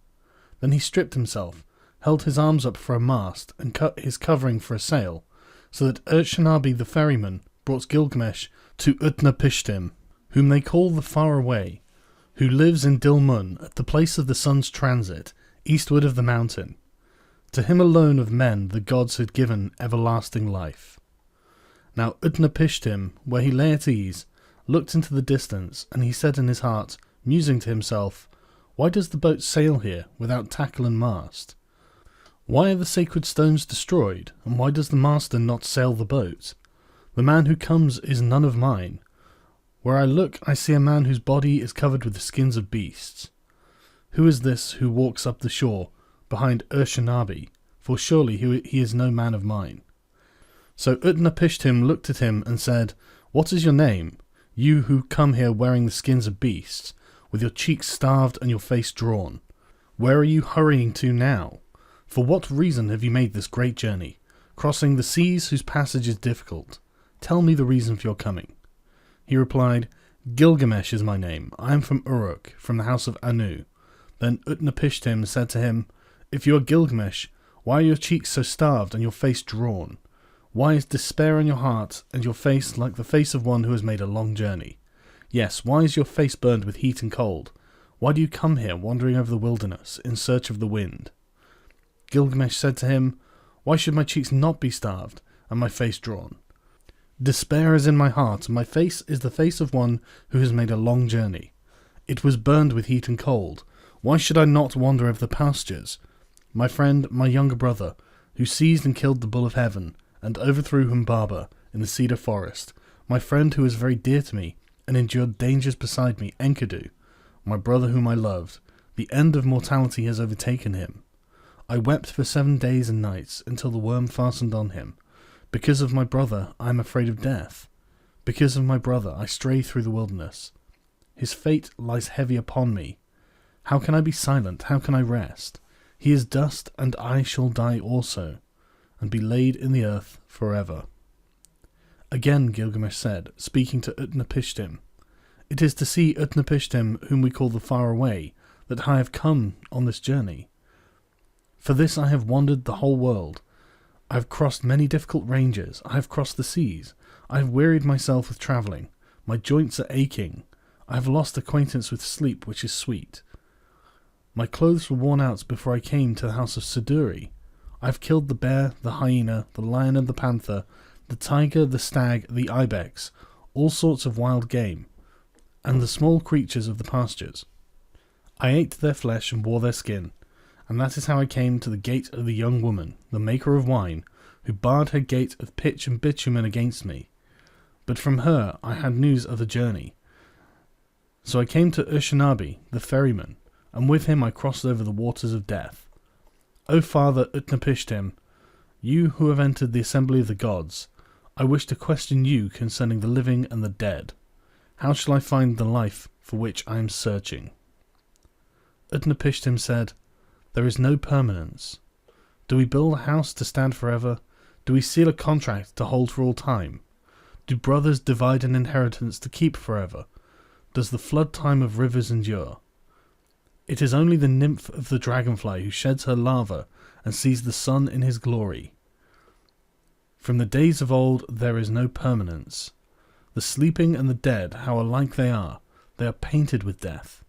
Then he stripped himself, held his arms up for a mast, and cut his covering for a sail, so that Urshanabi the ferryman brought Gilgamesh to Utnapishtim, whom they call the Far Away, who lives in Dilmun at the place of the sun's transit, eastward of the mountain. To him alone of men the gods had given everlasting life. Now Utnapishtim, where he lay at ease, looked into the distance, and he said in his heart, musing to himself, "Why does the boat sail here without tackle and mast? Why are the sacred stones destroyed, and why does the master not sail the boat? The man who comes is none of mine. Where I look, I see a man whose body is covered with the skins of beasts. Who is this who walks up the shore behind Urshanabi? For surely he is no man of mine." So Utnapishtim looked at him and said, "What is your name, you who come here wearing the skins of beasts, with your cheeks starved and your face drawn? Where are you hurrying to now? For what reason have you made this great journey, crossing the seas whose passage is difficult? Tell me the reason for your coming." He replied, "Gilgamesh is my name. I am from Uruk, from the house of Anu." Then Utnapishtim said to him, "If you are Gilgamesh, why are your cheeks so starved and your face drawn? Why is despair in your heart and your face like the face of one who has made a long journey? Yes, why is your face burned with heat and cold? Why do you come here wandering over the wilderness in search of the wind?" Gilgamesh said to him, "Why should my cheeks not be starved and my face drawn? Despair is in my heart, and my face is the face of one who has made a long journey. It was burned with heat and cold. Why should I not wander over the pastures? My friend, my younger brother, who seized and killed the bull of heaven, and overthrew Humbaba in the cedar forest, my friend who was very dear to me, and endured dangers beside me, Enkidu, my brother whom I loved, the end of mortality has overtaken him. I wept for 7 days and nights, until the worm fastened on him. Because of my brother, I am afraid of death. Because of my brother, I stray through the wilderness. His fate lies heavy upon me. How can I be silent? How can I rest? He is dust, and I shall die also, and be laid in the earth forever." Again Gilgamesh said, speaking to Utnapishtim, "It is to see Utnapishtim, whom we call the Faraway, that I have come on this journey. For this I have wandered the whole world. I have crossed many difficult ranges. I have crossed the seas. I have wearied myself with travelling. My joints are aching. I have lost acquaintance with sleep, which is sweet. My clothes were worn out before I came to the house of Siduri. I have killed the bear, the hyena, the lion and the panther, the tiger, the stag, the ibex, all sorts of wild game, and the small creatures of the pastures. I ate their flesh and wore their skin, and that is how I came to the gate of the young woman, the maker of wine, who barred her gate of pitch and bitumen against me. But from her I had news of the journey. So I came to Ushanabi, the ferryman, and with him I crossed over the waters of death. O Father Utnapishtim, you who have entered the assembly of the gods, I wish to question you concerning the living and the dead. How shall I find the life for which I am searching?" Utnapishtim said, "There is no permanence. Do we build a house to stand forever? Do we seal a contract to hold for all time? Do brothers divide an inheritance to keep forever? Does the flood time of rivers endure? It is only the nymph of the dragonfly who sheds her larva and sees the sun in his glory. From the days of old there is no permanence. The sleeping and the dead, how alike they are painted with death.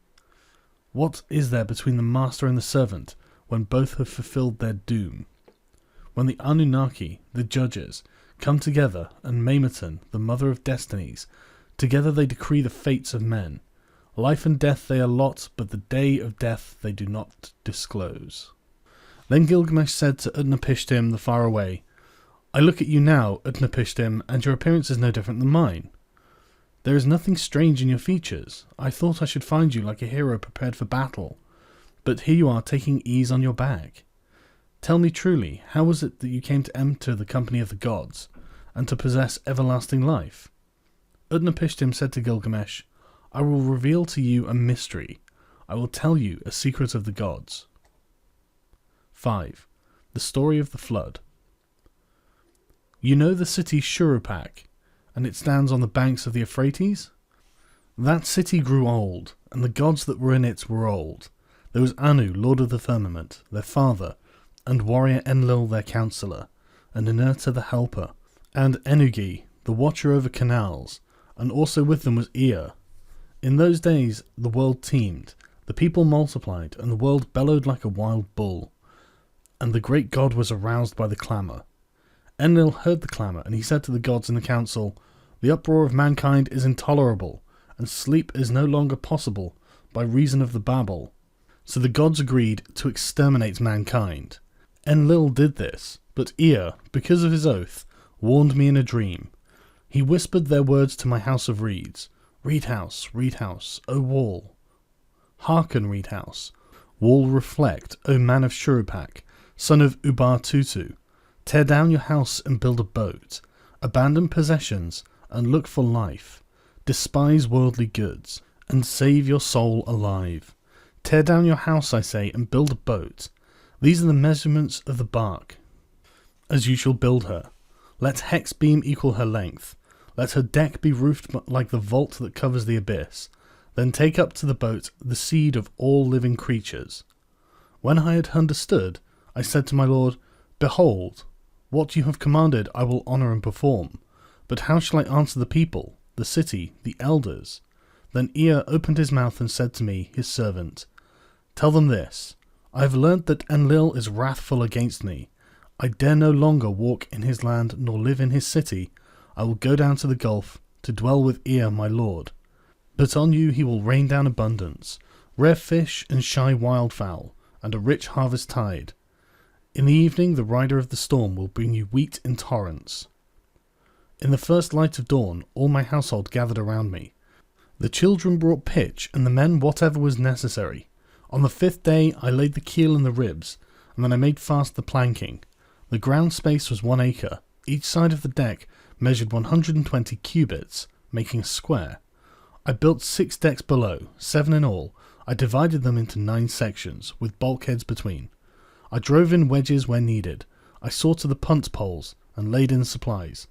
What is there between the master and the servant when both have fulfilled their doom? When the Anunnaki, the judges, come together, and Mamerton, the mother of destinies, together they decree the fates of men. Life and death they allot, but the day of death they do not disclose." Then Gilgamesh said to Utnapishtim the Faraway, "I look at you now, Utnapishtim, and your appearance is no different than mine. There is nothing strange in your features. I thought I should find you like a hero prepared for battle, but here you are taking ease on your back. Tell me truly, how was it that you came to enter the company of the gods, and to possess everlasting life?" Utnapishtim said to Gilgamesh, "I will reveal to you a mystery. I will tell you a secret of the gods." 5. The story of the flood. You know the city Shurupak, and it stands on the banks of the Euphrates? That city grew old, and the gods that were in it were old. There was Anu, lord of the firmament, their father, and warrior Enlil their counsellor, and Ninurta the helper, and Ennugi, the watcher over canals, and also with them was Ea. In those days the world teemed, the people multiplied, and the world bellowed like a wild bull. And the great god was aroused by the clamour. Enlil heard the clamour, and he said to the gods in the council, "The uproar of mankind is intolerable, and sleep is no longer possible by reason of the babel." So the gods agreed to exterminate mankind. Enlil did this, but Ea, because of his oath, warned me in a dream. He whispered their words to my house of reeds. Reed house, O wall. Hearken, reed house. Wall reflect, O man of Shurupak, son of Ubar-Tutu. Tear down your house and build a boat. Abandon possessions and look for life. Despise worldly goods and save your soul alive. Tear down your house, I say, and build a boat. These are the measurements of the bark, as you shall build her. Let hex beam equal her length. Let her deck be roofed like the vault that covers the abyss. Then take up to the boat the seed of all living creatures. When I had understood, I said to my lord, Behold, what you have commanded I will honour and perform. But how shall I answer the people, the city, the elders? Then Ea opened his mouth and said to me, his servant, Tell them this, I have learnt that Enlil is wrathful against me. I dare no longer walk in his land nor live in his city. I will go down to the gulf to dwell with Ea my lord. But on you he will rain down abundance, rare fish and shy wildfowl, and a rich harvest tide. In the evening the rider of the storm will bring you wheat in torrents. In the first light of dawn all my household gathered around me. The children brought pitch, and the men whatever was necessary. On the 5th day I laid the keel and the ribs, and then I made fast the planking. The ground space was 1 acre. Each side of the deck measured 120 cubits, making a square. I built 6 decks below, 7 in all. I divided them into 9 sections, with bulkheads between. I drove in wedges where needed. I saw to the punt poles, and laid in supplies.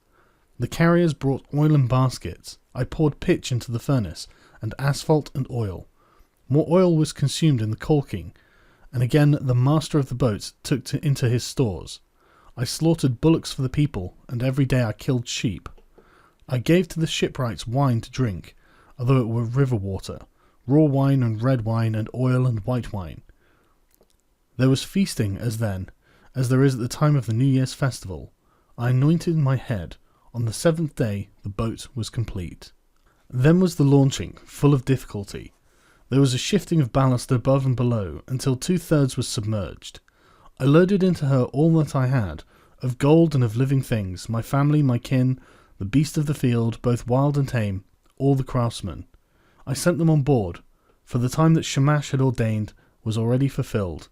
The carriers brought oil in baskets. I poured pitch into the furnace, and asphalt and oil. More oil was consumed in the caulking, and again the master of the boat took into his stores. I slaughtered bullocks for the people, and every day I killed sheep. I gave to the shipwrights wine to drink, although it were river water, raw wine and red wine and oil and white wine. There was feasting as then, as there is at the time of the New Year's festival. I anointed my head. On the 7th day the boat was complete. Then was the launching, full of difficulty. There was a shifting of ballast above and below, until 2/3 was submerged. I loaded into her all that I had, of gold and of living things, my family, my kin, the beast of the field, both wild and tame, all the craftsmen. I sent them on board, for the time that Shamash had ordained was already fulfilled,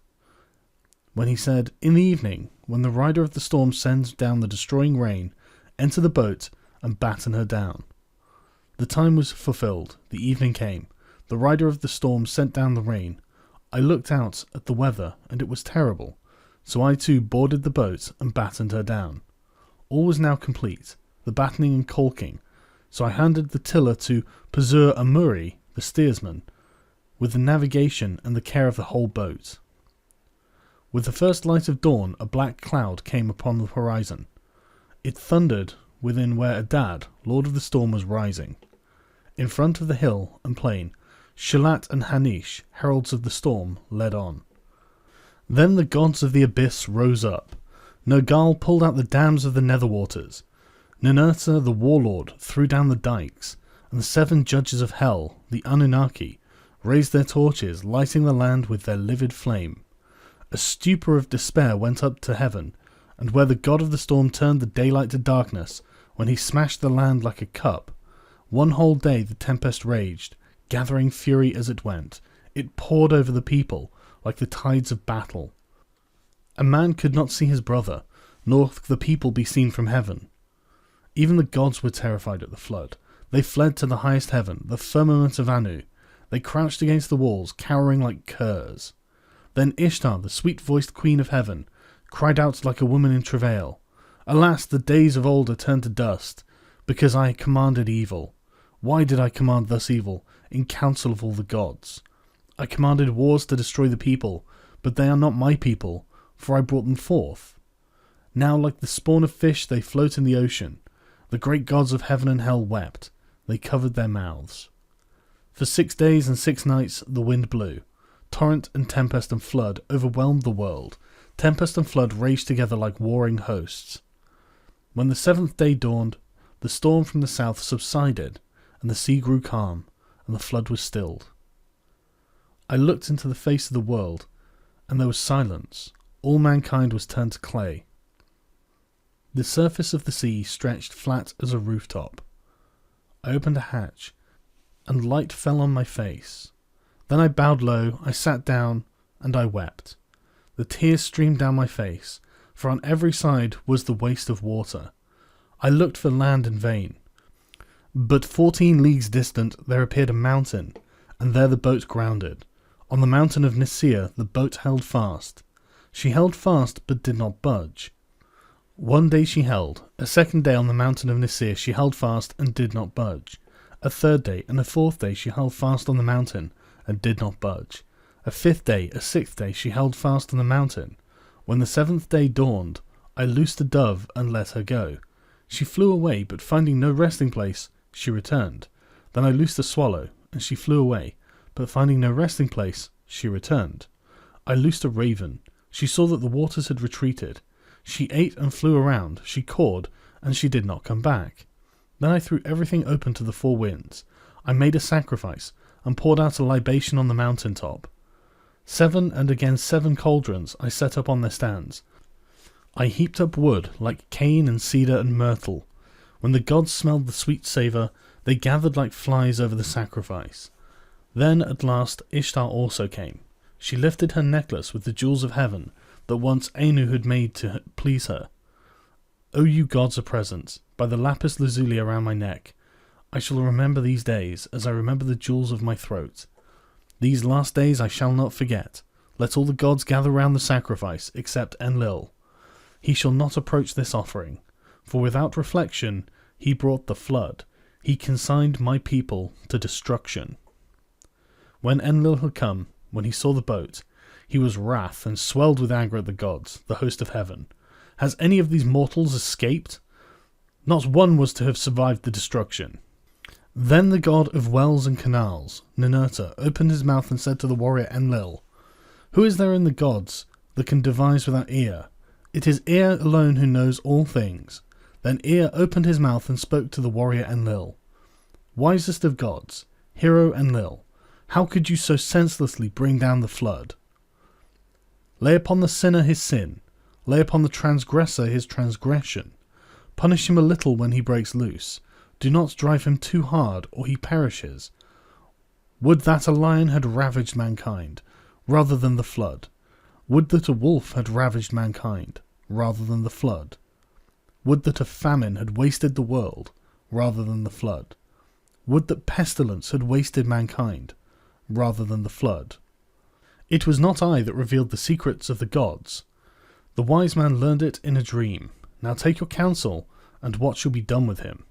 when he said, In the evening, when the rider of the storm sends down the destroying rain, enter the boat and batten her down. The time was fulfilled, the evening came, the rider of the storm sent down the rain. I looked out at the weather, and it was terrible, so I too boarded the boat and battened her down. All was now complete, the battening and caulking, so I handed the tiller to Pazur Amuri, the steersman, with the navigation and the care of the whole boat. With the first light of dawn a black cloud came upon the horizon. It thundered within where Adad, lord of the storm, was rising. In front of the hill and plain, Shalat and Hanish, heralds of the storm, led on. Then the gods of the abyss rose up. Nergal pulled out the dams of the nether waters. Ninurta, the warlord, threw down the dikes, and the 7 judges of hell, the Anunnaki, raised their torches, lighting the land with their livid flame. A stupor of despair went up to heaven, and where the god of the storm turned the daylight to darkness, when he smashed the land like a cup, 1 whole day the tempest raged, gathering fury as it went. It poured over the people like the tides of battle. A man could not see his brother, nor the people be seen from heaven. Even the gods were terrified at the flood. They fled to the highest heaven, the firmament of Anu. They crouched against the walls, cowering like curs. Then Ishtar, the sweet-voiced queen of heaven, cried out like a woman in travail. Alas, the days of old are turned to dust, because I commanded evil. Why did I command thus evil, in council of all the gods? I commanded wars to destroy the people, but they are not my people, for I brought them forth. Now like the spawn of fish they float in the ocean. The great gods of heaven and hell wept. They covered their mouths. For 6 days and 6 nights the wind blew. Torrent and tempest and flood overwhelmed the world. Tempest and flood raged together like warring hosts. When the 7th day dawned, the storm from the south subsided, and the sea grew calm, and the flood was stilled. I looked into the face of the world, and there was silence. All mankind was turned to clay. The surface of the sea stretched flat as a rooftop. I opened a hatch, and light fell on my face. Then I bowed low, I sat down, and I wept. The tears streamed down my face, for on every side was the waste of water. I looked for land in vain. But 14 leagues distant there appeared a mountain, and there the boat grounded. On the mountain of Nicaea the boat held fast. She held fast, but did not budge. One day she held, a second day on the mountain of Nicaea she held fast, and did not budge. A third day, and a fourth day she held fast on the mountain, and did not budge. A fifth day, a sixth day she held fast on the mountain. When the seventh day dawned, I loosed a dove, and let her go. She flew away, but finding no resting place, she returned. Then I loosed a swallow, and she flew away, but finding no resting place, she returned. I loosed a raven. She saw that the waters had retreated. She ate and flew around. She cawed, and she did not come back. Then I threw everything open to the four winds. I made a sacrifice, and poured out a libation on the mountain top. 7 and again 7 cauldrons I set up on their stands. I heaped up wood like cane and cedar and myrtle. When the gods smelled the sweet savour, they gathered like flies over the sacrifice. Then at last Ishtar also came. She lifted her necklace with the jewels of heaven that once Anu had made to please her. O you gods are present, by the lapis lazuli around my neck. I shall remember these days as I remember the jewels of my throat. These last days I shall not forget. Let all the gods gather round the sacrifice, except Enlil. He shall not approach this offering, for without reflection he brought the flood. He consigned my people to destruction. When Enlil had come, when he saw the boat, he was wrath and swelled with anger at the gods, the host of heaven. Has any of these mortals escaped? Not one was to have survived the destruction. Then the god of wells and canals, Ninurta, opened his mouth and said to the warrior Enlil, Who is there in the gods that can devise without Ea? It is Ea alone who knows all things. Then Ea opened his mouth and spoke to the warrior Enlil. Wisest of gods, hero Enlil, how could you so senselessly bring down the flood? Lay upon the sinner his sin, lay upon the transgressor his transgression. Punish him a little when he breaks loose. Do not drive him too hard, or he perishes. Would that a lion had ravaged mankind, rather than the flood. Would that a wolf had ravaged mankind, rather than the flood. Would that a famine had wasted the world, rather than the flood. Would that pestilence had wasted mankind, rather than the flood. It was not I that revealed the secrets of the gods. The wise man learned it in a dream. Now take your counsel, and what shall be done with him?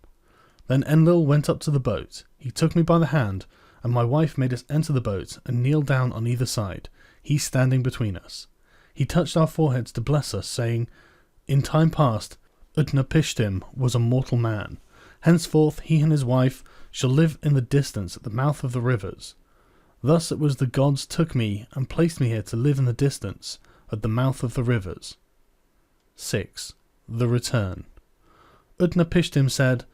Then Enlil went up to the boat. He took me by the hand, and my wife made us enter the boat and kneel down on either side, he standing between us. He touched our foreheads to bless us, saying, In time past, Utnapishtim was a mortal man. Henceforth he and his wife shall live in the distance at the mouth of the rivers. Thus it was the gods took me and placed me here to live in the distance at the mouth of the rivers. 6. The Return. Utnapishtim said,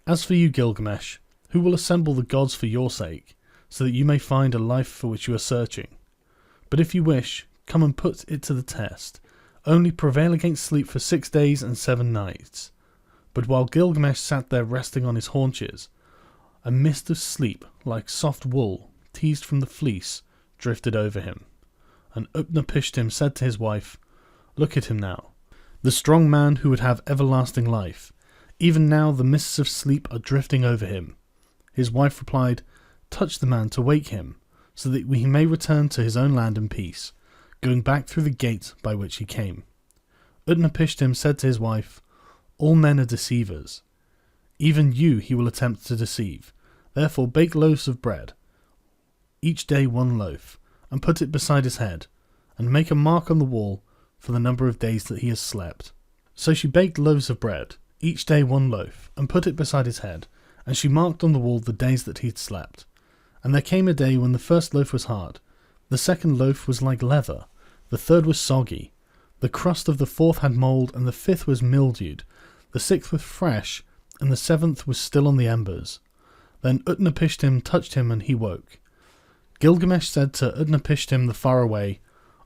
As for you, Gilgamesh, who will assemble the gods for your sake, so that you may find a life for which you are searching? But if you wish, come and put it to the test. Only prevail against sleep for 6 days and 7 nights. But while Gilgamesh sat there resting on his haunches, a mist of sleep, like soft wool, teased from the fleece, drifted over him. And Utnapishtim said to his wife, Look at him now, the strong man who would have everlasting life. Even now the mists of sleep are drifting over him. His wife replied, Touch the man to wake him, so that he may return to his own land in peace, going back through the gate by which he came. Utnapishtim said to his wife, All men are deceivers. Even you he will attempt to deceive. Therefore bake loaves of bread, each day 1 loaf, and put it beside his head, and make a mark on the wall for the number of days that he has slept. So she baked loaves of bread, each day 1 loaf, and put it beside his head, and she marked on the wall the days that he had slept. And there came a day when the first loaf was hard, the second loaf was like leather, the third was soggy, the crust of the fourth had mould, and the fifth was mildewed, the sixth was fresh, and the 7th was still on the embers. Then Utnapishtim touched him, and he woke. Gilgamesh said to Utnapishtim the faraway,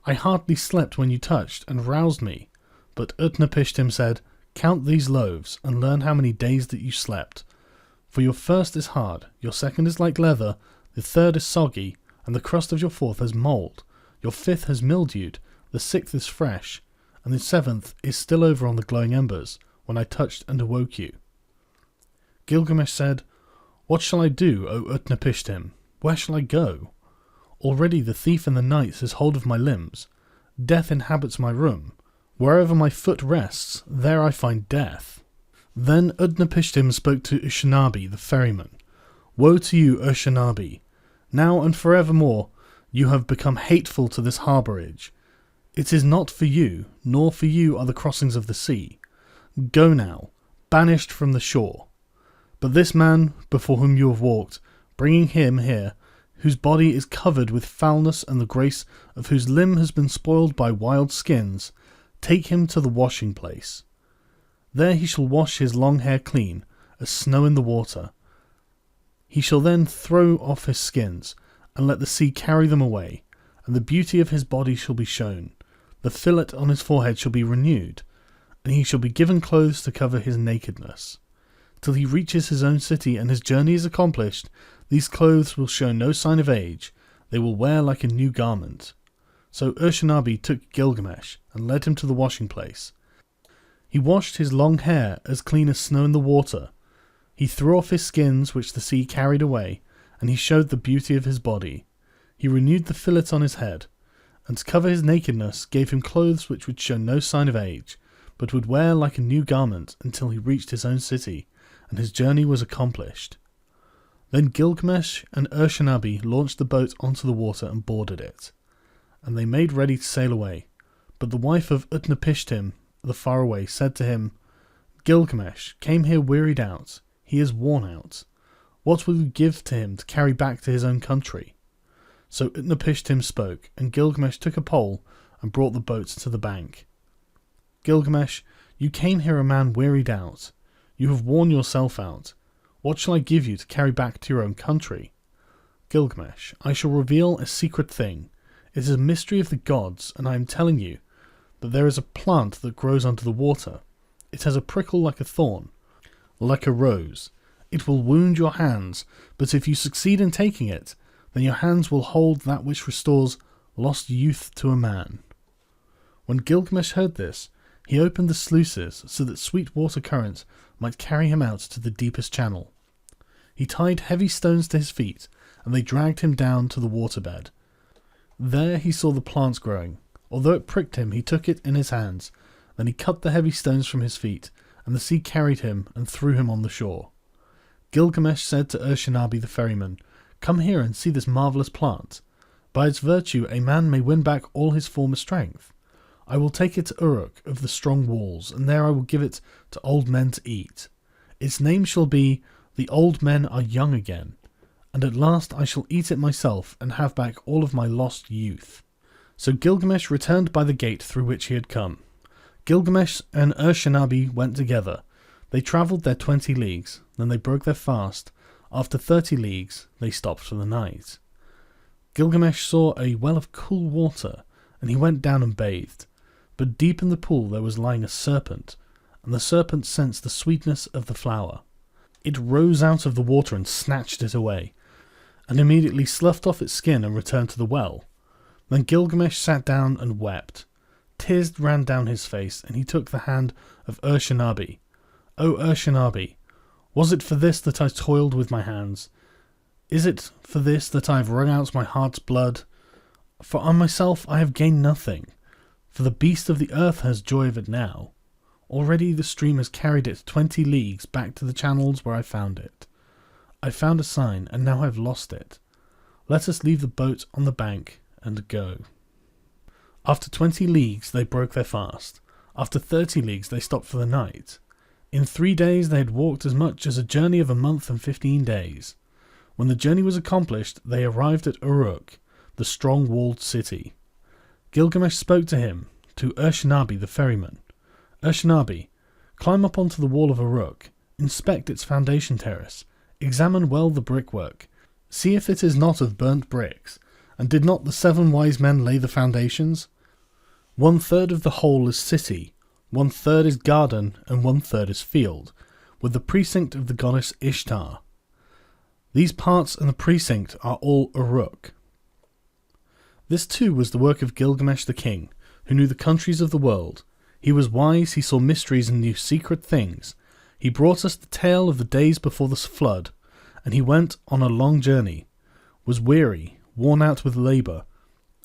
I hardly slept when you touched and roused me. But Utnapishtim said, Count these loaves, and learn how many days that you slept. For your first is hard, your second is like leather, the third is soggy, and the crust of your fourth has mould, your fifth has mildewed, the 6th is fresh, and the 7th is still over on the glowing embers, when I touched and awoke you." Gilgamesh said, "What shall I do, O Utnapishtim? Where shall I go? Already the thief in the night has hold of my limbs. Death inhabits my room. Wherever my foot rests, there I find death." Then Utnapishtim spoke to Ushabti the ferryman. "Woe to you, Ushabti! Now and forevermore you have become hateful to this harbourage. It is not for you, nor for you are the crossings of the sea. Go now, banished from the shore. But this man before whom you have walked, bringing him here, whose body is covered with foulness and the grace of whose limb has been spoiled by wild skins, take him to the washing place. There he shall wash his long hair clean, as snow in the water. He shall then throw off his skins, and let the sea carry them away, and the beauty of his body shall be shown. The fillet on his forehead shall be renewed, and he shall be given clothes to cover his nakedness. Till he reaches his own city and his journey is accomplished, these clothes will show no sign of age, they will wear like a new garment." So Ushabti took Gilgamesh and led him to the washing place. He washed his long hair as clean as snow in the water. He threw off his skins which the sea carried away, and he showed the beauty of his body. He renewed the fillet on his head, and to cover his nakedness gave him clothes which would show no sign of age, but would wear like a new garment until he reached his own city, and his journey was accomplished. Then Gilgamesh and Ushabti launched the boat onto the water and boarded it, and they made ready to sail away. But the wife of Utnapishtim, the faraway, said to him, "Gilgamesh came here wearied out. He is worn out. What will you give to him to carry back to his own country?" So Utnapishtim spoke, and Gilgamesh took a pole and brought the boat to the bank. "Gilgamesh, you came here a man wearied out. You have worn yourself out. What shall I give you to carry back to your own country?" "Gilgamesh, I shall reveal a secret thing. It is a mystery of the gods, and I am telling you that there is a plant that grows under the water. It has a prickle like a thorn, like a rose. It will wound your hands, but if you succeed in taking it, then your hands will hold that which restores lost youth to a man." When Gilgamesh heard this, he opened the sluices so that sweet water currents might carry him out to the deepest channel. He tied heavy stones to his feet, and they dragged him down to the waterbed. There he saw the plants growing. Although it pricked him, he took it in his hands. Then he cut the heavy stones from his feet, and the sea carried him and threw him on the shore. Gilgamesh said to Ushabti the ferryman, "Come here and see this marvellous plant. By its virtue a man may win back all his former strength. I will take it to Uruk of the strong walls, and there I will give it to old men to eat. Its name shall be, The Old Men Are Young Again, and at last I shall eat it myself and have back all of my lost youth." So Gilgamesh returned by the gate through which he had come. Gilgamesh and Ushabti went together. They travelled their 20 leagues, then they broke their fast. After 30 leagues, they stopped for the night. Gilgamesh saw a well of cool water, and he went down and bathed. But deep in the pool there was lying a serpent, and the serpent sensed the sweetness of the flower. It rose out of the water and snatched it away, and immediately sloughed off its skin and returned to the well. Then Gilgamesh sat down and wept. Tears ran down his face, and he took the hand of Ushabti. "O Ushabti, was it for this that I toiled with my hands? Is it for this that I have wrung out my heart's blood? For on myself I have gained nothing, for the beast of the earth has joy of it now. Already the stream has carried it 20 leagues back to the channels where I found it. I found a sign, and now I have lost it. Let us leave the boat on the bank and go." After 20 leagues they broke their fast. After 30 leagues they stopped for the night. In 3 days they had walked as much as a journey of a month and 15 days. When the journey was accomplished, they arrived at Uruk, the strong-walled city. Gilgamesh spoke to him, to Ushabti the ferryman. "Ushabti, climb up onto the wall of Uruk, inspect its foundation terrace, examine well the brickwork, see if it is not of burnt bricks, and did not the 7 wise men lay the foundations? 1/3 of the whole is city, 1/3 is garden, and 1/3 is field, with the precinct of the goddess Ishtar. These parts and the precinct are all Uruk." This too was the work of Gilgamesh the king, who knew the countries of the world. He was wise, he saw mysteries and knew secret things. He brought us the tale of the days before the flood, and he went on a long journey, was weary, worn out with labour,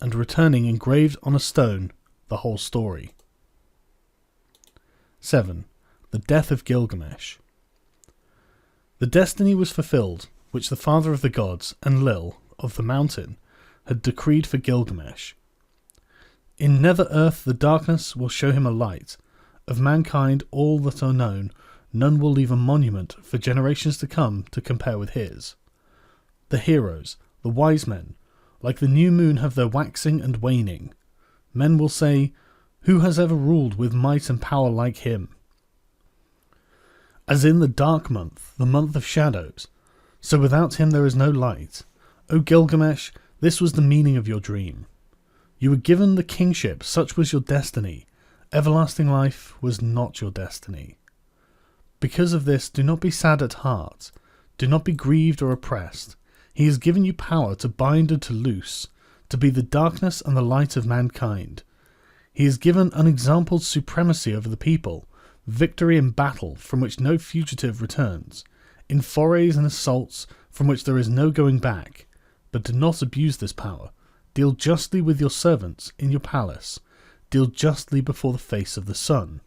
and returning engraved on a stone the whole story. 7. The death of Gilgamesh. The destiny was fulfilled, which the father of the gods, Enlil, of the mountain, had decreed for Gilgamesh. In nether earth the darkness will show him a light. Of mankind all that are known, none will leave a monument for generations to come to compare with his. The heroes, the wise men, like the new moon have their waxing and waning. Men will say, who has ever ruled with might and power like him? As in the dark month, the month of shadows, so without him there is no light. O Gilgamesh, this was the meaning of your dream. You were given the kingship, such was your destiny. Everlasting life was not your destiny. Because of this, do not be sad at heart. Do not be grieved or oppressed. He has given you power to bind and to loose, to be the darkness and the light of mankind. He has given unexampled supremacy over the people, victory in battle from which no fugitive returns, in forays and assaults from which there is no going back. But do not abuse this power. Deal justly with your servants in your palace. Deal justly before the face of the sun.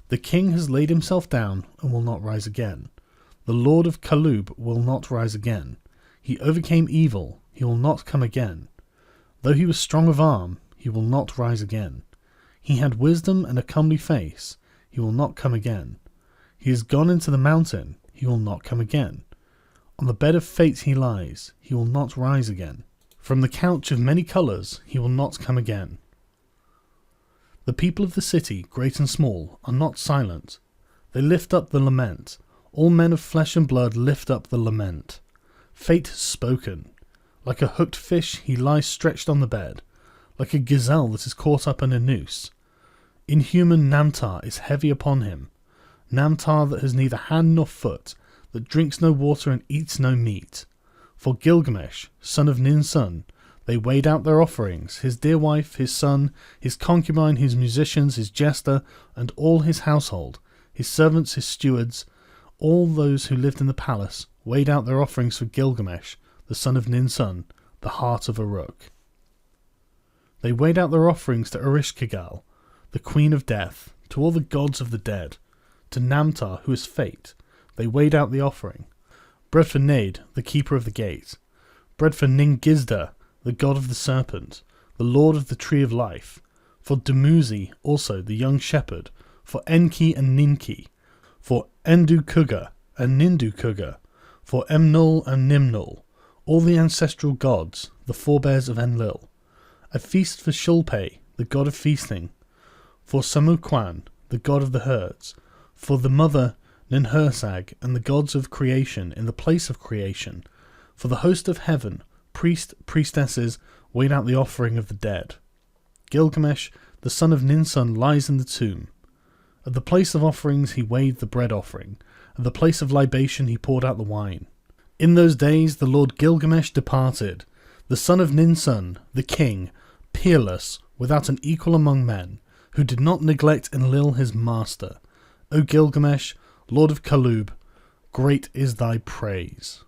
The king has laid himself down and will not rise again. The Lord of Kalub will not rise again. He overcame evil, he will not come again. Though he was strong of arm, he will not rise again. He had wisdom and a comely face, he will not come again. He has gone into the mountain, he will not come again. On the bed of fate he lies, he will not rise again. From the couch of many colours he will not come again. The people of the city, great and small, are not silent. They lift up the lament. All men of flesh and blood lift up the lament. Fate has spoken. Like a hooked fish he lies stretched on the bed, like a gazelle that is caught up in a noose. Inhuman Namtar is heavy upon him, Namtar that has neither hand nor foot, that drinks no water and eats no meat. For Gilgamesh, son of Ninsun, they weighed out their offerings, his dear wife, his son, his concubine, his musicians, his jester, and all his household, his servants, his stewards, all those who lived in the palace, weighed out their offerings for Gilgamesh, the son of Ninsun, the heart of Uruk. They weighed out their offerings to Ereshkigal, the queen of death, to all the gods of the dead, to Namtar, who is fate. They weighed out the offering. Bread for Nade, the keeper of the gate. Bread for Ningizda, the god of the serpent, the lord of the tree of life. For Dumuzi, also the young shepherd. For Enki and Ninki. For Endukuga and Nindukuga. For Emnul and Nimnul, all the ancestral gods, the forebears of Enlil. A feast for Shulpe, the god of feasting. For Samuquan, the god of the herds. For the mother Ninhursag and the gods of creation in the place of creation. For the host of heaven, priestesses, weighed out the offering of the dead. Gilgamesh, the son of Ninsun, lies in the tomb. At the place of offerings he weighed the bread offering. At the place of libation he poured out the wine. In those days the Lord Gilgamesh departed, the son of Ninsun, the king, peerless, without an equal among men, who did not neglect Enlil his master. O Gilgamesh, Lord of Kalub, great is thy praise.